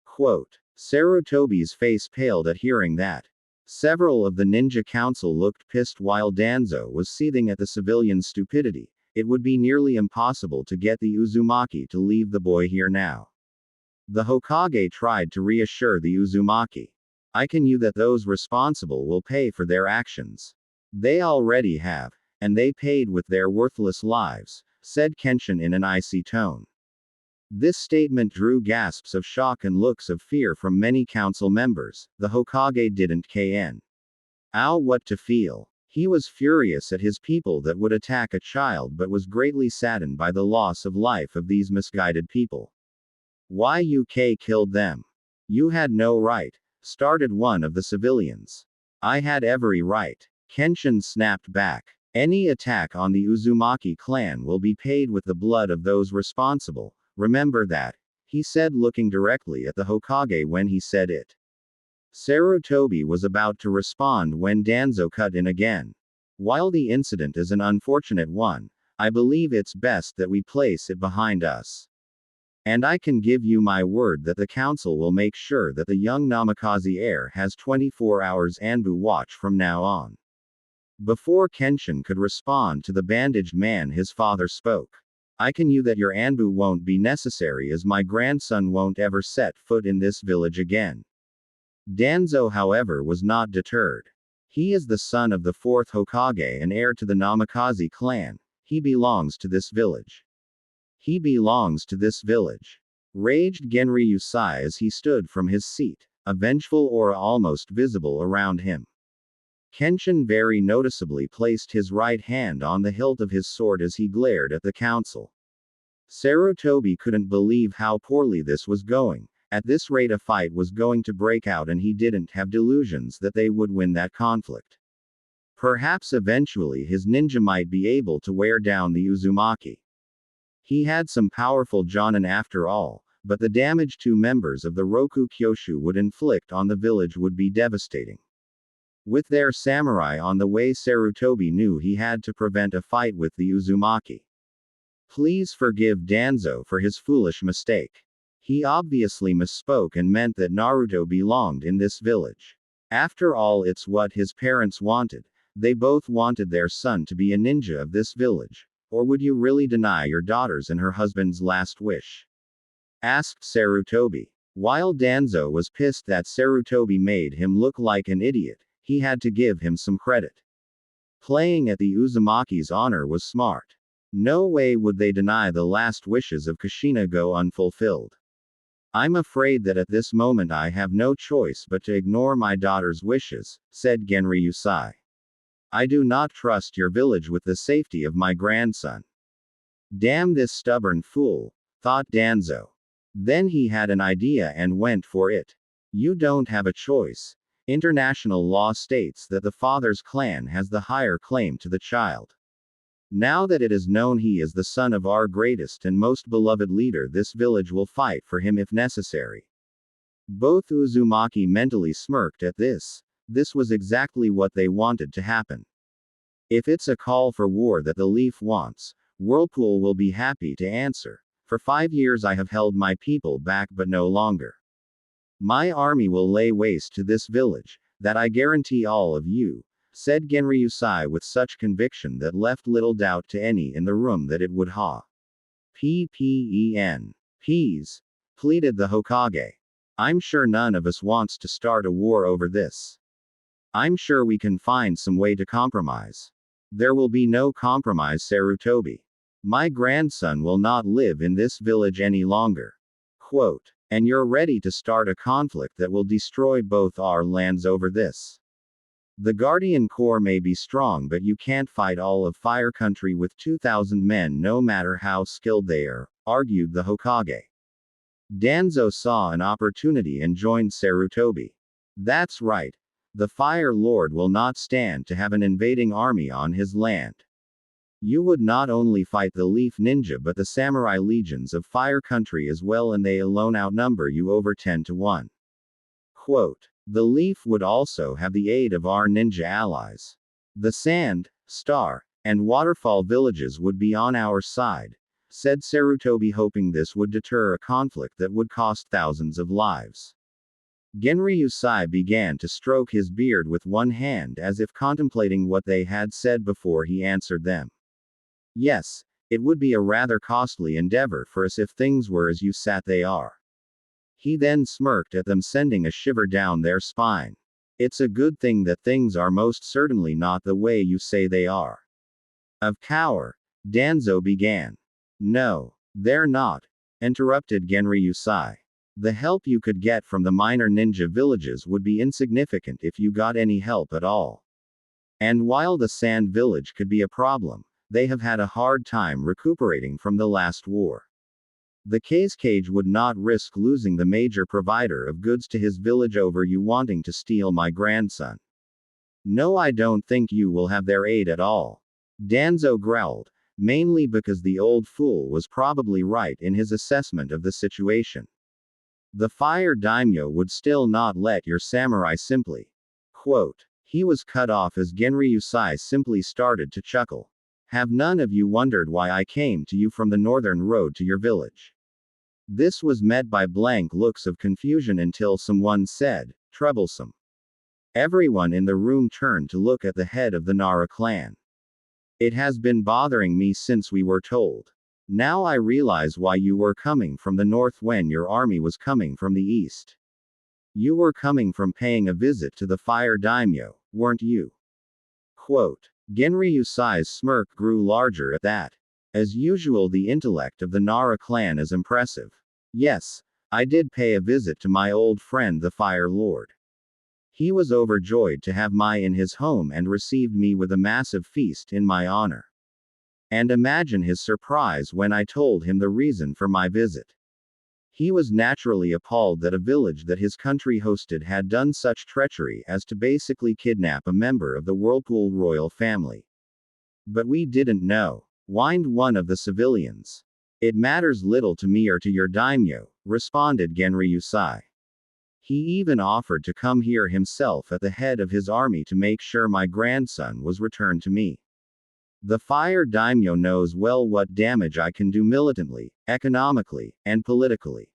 Speaker 1: Quote. Sarutobi's face paled at hearing that. Several of the ninja council looked pissed while Danzo was seething at the civilians' stupidity. It would be nearly impossible to get the Uzumaki to leave the boy here now. The Hokage tried to reassure the Uzumaki. I can you that those responsible will pay for their actions. They already have, and they paid with their worthless lives, said Kenshin in an icy tone. This statement drew gasps of shock and looks of fear from many council members. The Hokage didn't know what to feel. He was furious at his people that would attack a child, but was greatly saddened by the loss of life of these misguided people. Why you killed them? You had no right, started one of the civilians. I had every right. Kenshin snapped back. Any attack on the Uzumaki clan will be paid with the blood of those responsible. Remember that. he said, looking directly at the Hokage when he said it. Sarutobi was about to respond when Danzo cut in again. While the incident is an unfortunate one, I believe it's best that we place it behind us. And I can give you my word that the council will make sure that the young Namikaze heir has 24 hours Anbu watch from now on. Before Kenshin could respond to the bandaged man, his father spoke. I can you that your Anbu won't be necessary, as my grandson won't ever set foot in this village again. Danzo, however, was not deterred. He is the son of the fourth Hokage and heir to the Namikaze clan. He belongs to this village. He belongs to this village. Raged Genri Yusai as he stood from his seat, a vengeful aura almost visible around him. Kenshin very noticeably placed his right hand on the hilt of his sword as he glared at the council. Sarutobi couldn't believe how poorly this was going. At this rate a fight was going to break out, and he didn't have delusions that they would win that conflict. Perhaps eventually his ninja might be able to wear down the Uzumaki. He had some powerful Jonin after all, but the damage 2 members of the Roku Kyoshu would inflict on the village would be devastating. With their samurai on the way, Sarutobi knew he had to prevent a fight with the Uzumaki. Please forgive Danzo for his foolish mistake. He obviously misspoke and meant that Naruto belonged in this village. After all, it's what his parents wanted. They both wanted their son to be a ninja of this village. Or would you really deny your daughter's and her husband's last wish? Asked Sarutobi. While Danzo was pissed that Sarutobi made him look like an idiot, he had to give him some credit. Playing at the Uzumaki's honor was smart. No way would they deny the last wishes of Kushina go unfulfilled. I'm afraid that at this moment I have no choice but to ignore my daughter's wishes, said Genri Yusai. I do not trust your village with the safety of my grandson. Damn this stubborn fool, thought Danzo. Then he had an idea and went for it. You don't have a choice. International law states that the father's clan has the higher claim to the child. Now that it is known he is the son of our greatest and most beloved leader, this village will fight for him if necessary. Both Uzumaki mentally smirked at this. This was exactly what they wanted to happen. If it's a call for war that the Leaf wants, Whirlpool will be happy to answer. For 5 years I have held my people back, but no longer. My army will lay waste to this village, that I guarantee all of you, said Genri Yusai with such conviction that left little doubt to any in the room that it would ha. PPEN. Peas. Pleaded the Hokage. I'm sure none of us wants to start a war over this. I'm sure we can find some way to compromise. There will be no compromise, Sarutobi. My grandson will not live in this village any longer. Quote. And you're ready to start a conflict that will destroy both our lands over this. The Guardian Corps may be strong, but you can't fight all of Fire Country with 2,000 men no matter how skilled they are, argued the Hokage. Danzo saw an opportunity and joined Sarutobi. That's right. The Fire Lord will not stand to have an invading army on his land. You would not only fight the Leaf Ninja but the Samurai Legions of Fire Country as well, and they alone outnumber you over 10 to 1. Quote. The Leaf would also have the aid of our ninja allies. The Sand, Star, and Waterfall villages would be on our side, said Sarutobi, hoping this would deter a conflict that would cost thousands of lives. Genri Yusai began to stroke his beard with one hand as if contemplating what they had said before he answered them. Yes, it would be a rather costly endeavor for us if things were as you said they are. He then smirked at them, sending a shiver down their spine. It's a good thing that things are most certainly not the way you say they are. Of cour, Danzo began. No, they're not, interrupted Genri Yusai. The help you could get from the minor ninja villages would be insignificant if you got any help at all. And while the Sand Village could be a problem, they have had a hard time recuperating from the last war. The Cage would not risk losing the major provider of goods to his village over you wanting to steal my grandson. No, I don't think you will have their aid at all. Danzo growled, mainly because the old fool was probably right in his assessment of the situation. The fire daimyo would still not let your samurai simply. Quote. He was cut off as Genryusai simply started to chuckle. Have none of you wondered why I came to you from the northern road to your village? This was met by blank looks of confusion until someone said, troublesome. Everyone in the room turned to look at the head of the Nara clan. It has been bothering me since we were told. Now I realize why you were coming from the north when your army was coming from the east. You were coming from paying a visit to the fire daimyo, weren't you? Quote. Genryusai's smirk grew larger at that. As usual, the intellect of the Nara clan is impressive. Yes, I did pay a visit to my old friend the Fire Lord. He was overjoyed to have me in his home and received me with a massive feast in my honor. And imagine his surprise when I told him the reason for my visit. He was naturally appalled that a village that his country hosted had done such treachery as to basically kidnap a member of the Whirlpool royal family. But we didn't know, whined one of the civilians. It matters little to me or to your daimyo, responded Genryusai. He even offered to come here himself at the head of his army to make sure my grandson was returned to me. The fire daimyo knows well what damage I can do militantly, economically, and politically.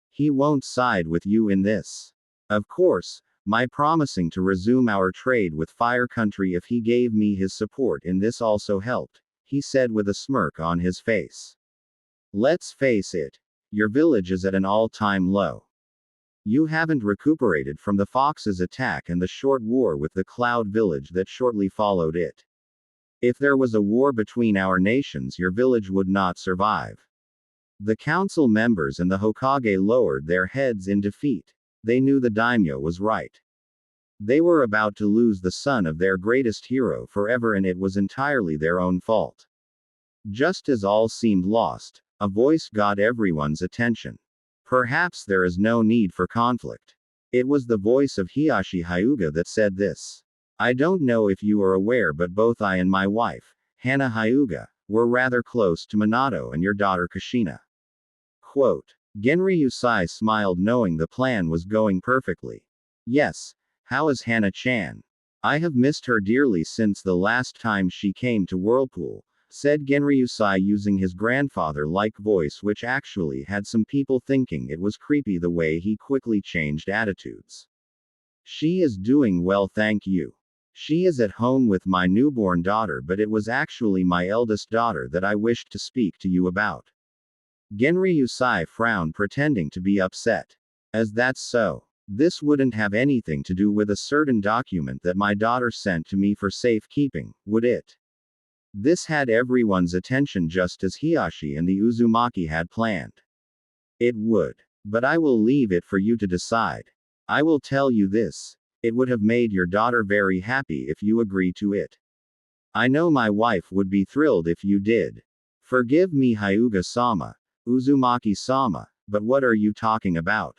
Speaker 1: He won't side with you in this. Of course, my promising to resume our trade with Fire Country if he gave me his support in this also helped, he said with a smirk on his face. Let's face it. Your village is at an all-time low. You haven't recuperated from the Fox's attack and the short war with the Cloud Village that shortly followed it. If there was a war between our nations, your village would not survive. The council members and the Hokage lowered their heads in defeat. They knew the daimyo was right. They were about to lose the son of their greatest hero forever, and it was entirely their own fault. Just as all seemed lost, a voice got everyone's attention. Perhaps there is no need for conflict. It was the voice of Hiashi Hyuga that said this. I don't know if you are aware, but both I and my wife, Hana Hyuga, were rather close to Minato and your daughter Kushina. Quote. Genryusai smiled, knowing the plan was going perfectly. Yes, how is Hana-chan? I have missed her dearly since the last time she came to Whirlpool, said Genryusai using his grandfather-like voice, which actually had some people thinking it was creepy the way he quickly changed attitudes. She is doing well, thank you. She is at home with my newborn daughter, but it was actually my eldest daughter that I wished to speak to you about. Genryusai frowned, pretending to be upset. As that's so. This wouldn't have anything to do with a certain document that my daughter sent to me for safekeeping, would it? This had everyone's attention just as Hiashi and the Uzumaki had planned. It would. But I will leave it for you to decide. I will tell you this. It would have made your daughter very happy if you agree to it. I know my wife would be thrilled if you did. Forgive me, Hyuga-sama, Uzumaki-sama, but what are you talking about?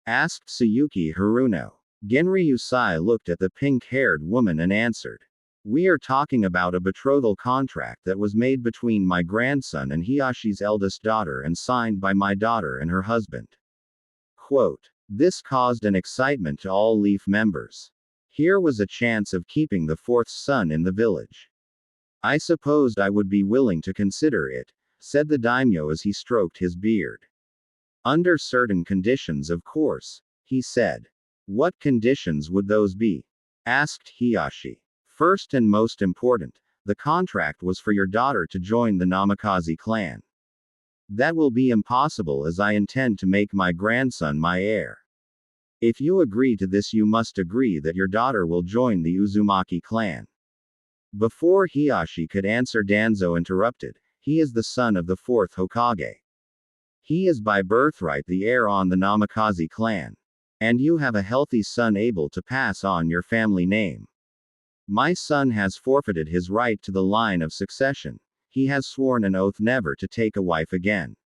Speaker 1: Asked Tsuyuki Haruno. Genryusai looked at the pink-haired woman and answered. We are talking about a betrothal contract that was made between my grandson and Hiashi's eldest daughter and signed by my daughter and her husband. Quote. This caused an excitement to all Leaf members. Here was a chance of keeping the fourth son in the village. I supposed I would be willing to consider it, said the daimyo as he stroked his beard. Under certain conditions, of course, he said. What conditions would those be? Asked Hiashi. First and most important, the contract was for your daughter to join the Namikaze clan. That will be impossible as I intend to make my grandson my heir. If you agree to this, you must agree that your daughter will join the Uzumaki clan. Before Hiashi could answer, Danzo interrupted. He is the son of the fourth Hokage. He is by birthright the heir on the Namikaze clan. And you have a healthy son able to pass on your family name. My son has forfeited his right to the line of succession. He has sworn an oath never to take a wife again.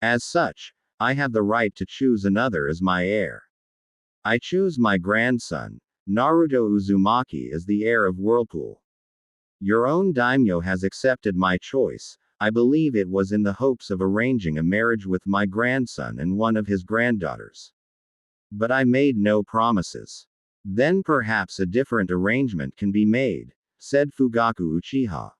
Speaker 1: As such, I have the right to choose another as my heir. I choose my grandson, Naruto Uzumaki, as the heir of Whirlpool. Your own daimyo has accepted my choice. I believe it was in the hopes of arranging a marriage with my grandson and one of his granddaughters. But I made no promises. Then perhaps a different arrangement can be made, said Fugaku Uchiha.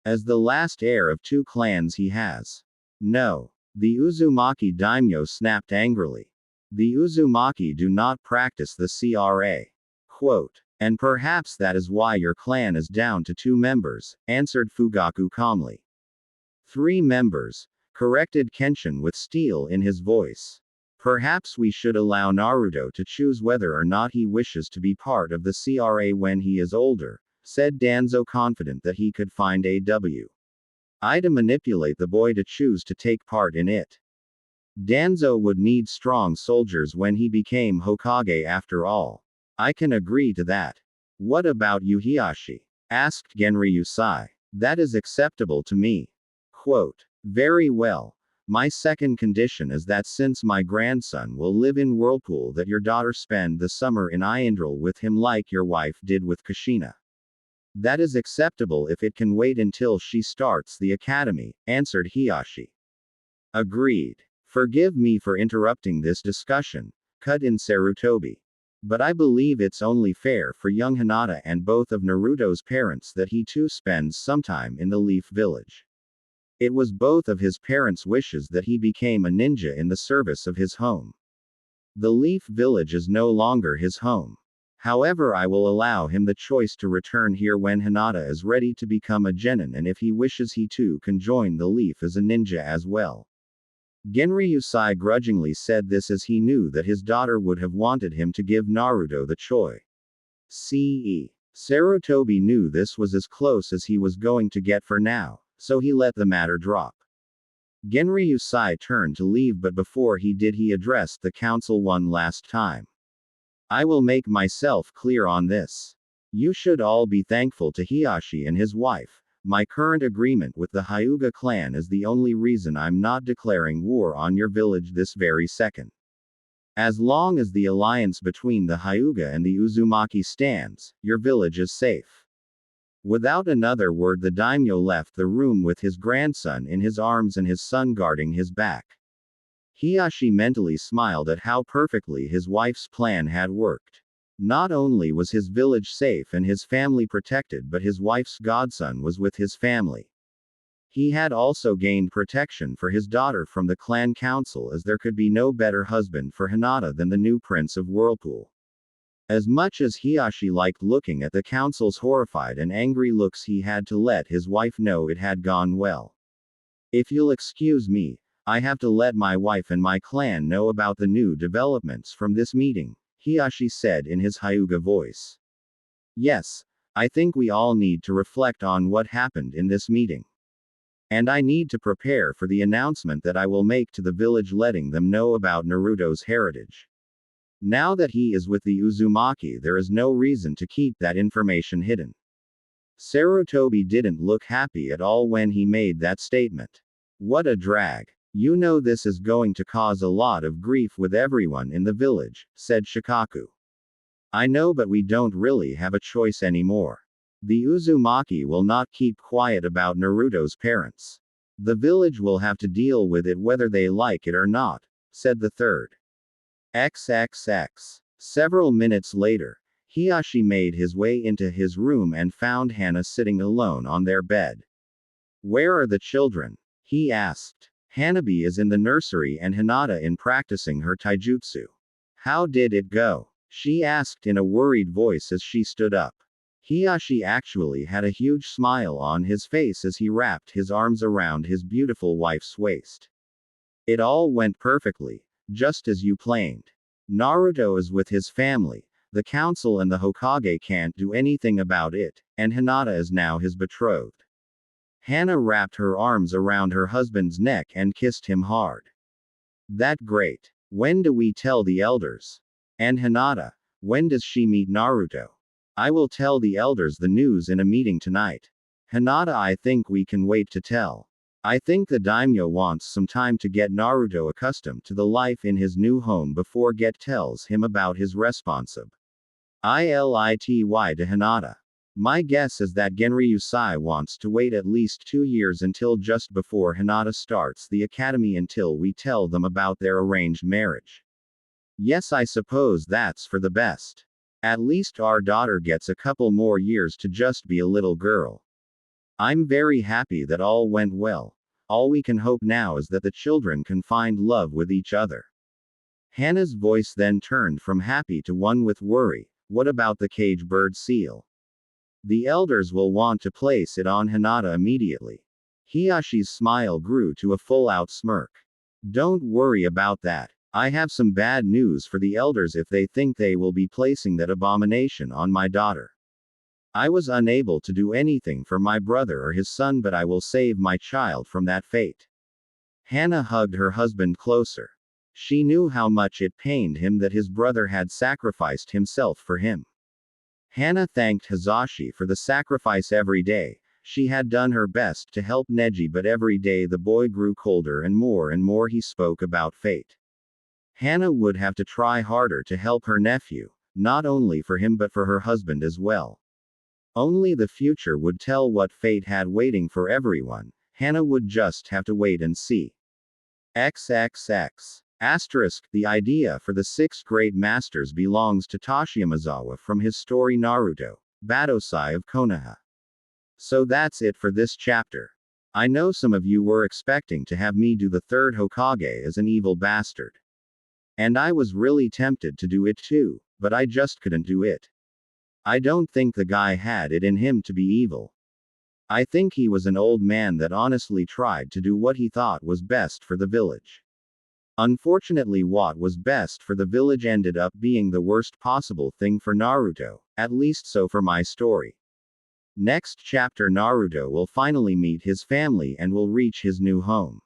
Speaker 1: As the last heir of 2 clans he has. No. The Uzumaki daimyo snapped angrily. The Uzumaki do not practice the CRA. Quote. And perhaps that is why your clan is down to 2 members, answered Fugaku calmly. 3 members, corrected Kenshin with steel in his voice. Perhaps we should allow Naruto to choose whether or not he wishes to be part of the CRA when he is older, said Danzo, confident that he could find a way to manipulate the boy to choose to take part in it. Danzo would need strong soldiers when he became Hokage after all. I can agree to that. What about you, Hiashi? Asked Genryu Sai. That is acceptable to me. Quote. Very well. My second condition is that since my grandson will live in Whirlpool, that your daughter spend the summer in Iandral with him like your wife did with Kushina. That is acceptable if it can wait until she starts the academy, answered Hiashi. Agreed. Forgive me for interrupting this discussion, cut in Sarutobi. But I believe it's only fair for young Hinata and both of Naruto's parents that he too spends some time in the Leaf Village. It was both of his parents' wishes that he became a ninja in the service of his home. The Leaf Village is no longer his home. However, I will allow him the choice to return here when Hinata is ready to become a genin, and if he wishes he too can join the Leaf as a ninja as well. Genryu Sai grudgingly said this as he knew that his daughter would have wanted him to give Naruto the choice. Sarutobi knew this was as close as he was going to get for now, so he let the matter drop. Genryu Sai turned to leave, but before he did he addressed the council one last time. I will make myself clear on this. You should all be thankful to Hiashi and his wife. My current agreement with the Hyuga clan is the only reason I'm not declaring war on your village this very second. As long as the alliance between the Hyuga and the Uzumaki stands, your village is safe. Without another word, the daimyo left the room with his grandson in his arms and his son guarding his back. Hiashi mentally smiled at how perfectly his wife's plan had worked. Not only was his village safe and his family protected, but his wife's godson was with his family. He had also gained protection for his daughter from the clan council, as there could be no better husband for Hinata than the new prince of Whirlpool. As much as Hiashi liked looking at the council's horrified and angry looks, he had to let his wife know it had gone well. If you'll excuse me, I have to let my wife and my clan know about the new developments from this meeting, Hiashi said in his Hyuga voice. Yes, I think we all need to reflect on what happened in this meeting. And I need to prepare for the announcement that I will make to the village, letting them know about Naruto's heritage. Now that he is with the Uzumaki, there is no reason to keep that information hidden. Sarutobi didn't look happy at all when he made that statement. What a drag. You know this is going to cause a lot of grief with everyone in the village, said Shikaku. I know, but we don't really have a choice anymore. The Uzumaki will not keep quiet about Naruto's parents. The village will have to deal with it whether they like it or not, said the third. XXX. Several minutes later, Hiashi made his way into his room and found Hana sitting alone on their bed. Where are the children? He asked. Hanabi is in the nursery and Hinata in practicing her taijutsu. How did it go? She asked in a worried voice as she stood up. Hiashi actually had a huge smile on his face as he wrapped his arms around his beautiful wife's waist. It all went perfectly, just as you planned. Naruto is with his family, the council and the Hokage can't do anything about it, and Hinata is now his betrothed. Hana wrapped her arms around her husband's neck and kissed him hard. That great. When do we tell the elders? And Hinata, when does she meet Naruto? I will tell the elders the news in a meeting tonight. Hinata, I think we can wait to tell. I think the daimyo wants some time to get Naruto accustomed to the life in his new home before Get tells him about his responsibility to Hinata. My guess is that Genryusai wants to wait at least 2 years until just before Hinata starts the academy until we tell them about their arranged marriage. Yes, I suppose that's for the best. At least our daughter gets a couple more years to just be a little girl. I'm very happy that all went well. All we can hope now is that the children can find love with each other. Hannah's voice then turned from happy to one with worry. What about the cage bird seal? The elders will want to place it on Hinata immediately. Hiyashi's smile grew to a full-out smirk. Don't worry about that. I have some bad news for the elders if they think they will be placing that abomination on my daughter. I was unable to do anything for my brother or his son, but I will save my child from that fate. Hannah hugged her husband closer. She knew how much it pained him that his brother had sacrificed himself for him. Hannah thanked Hizashi for the sacrifice every day. She had done her best to help Neji, but every day the boy grew colder and more he spoke about fate. Hannah would have to try harder to help her nephew, not only for him but for her husband as well. Only the future would tell what fate had waiting for everyone. Hannah would just have to wait and see. XXX. Asterisk, the idea for the 6 great masters belongs to Toshiyamazawa from his story Naruto, Batosai of Konoha. So that's it for this chapter. I know some of you were expecting to have me do the 3rd Hokage as an evil bastard. And I was really tempted to do it too, but I just couldn't do it. I don't think the guy had it in him to be evil. I think he was an old man that honestly tried to do what he thought was best for the village. Unfortunately, what was best for the village ended up being the worst possible thing for Naruto, at least so for my story. Next chapter, Naruto will finally meet his family and will reach his new home.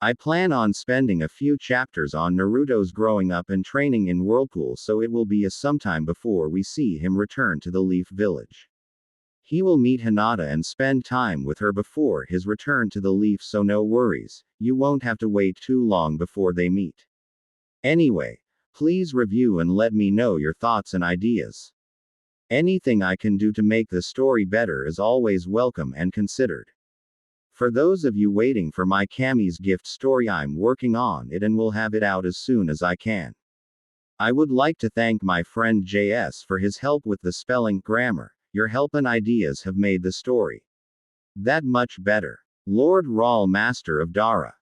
Speaker 1: I plan on spending a few chapters on Naruto's growing up and training in Whirlpool, so it will be a sometime before we see him return to the Leaf Village. He will meet Hinata and spend time with her before his return to the Leaf, so no worries, you won't have to wait too long before they meet. Anyway, please review and let me know your thoughts and ideas. Anything I can do to make the story better is always welcome and considered. For those of you waiting for my Kami's gift story, I'm working on it and will have it out as soon as I can. I would like to thank my friend JS for his help with the spelling, grammar. Your help and ideas have made the story that much better. Lord Rawl, Master of Dara.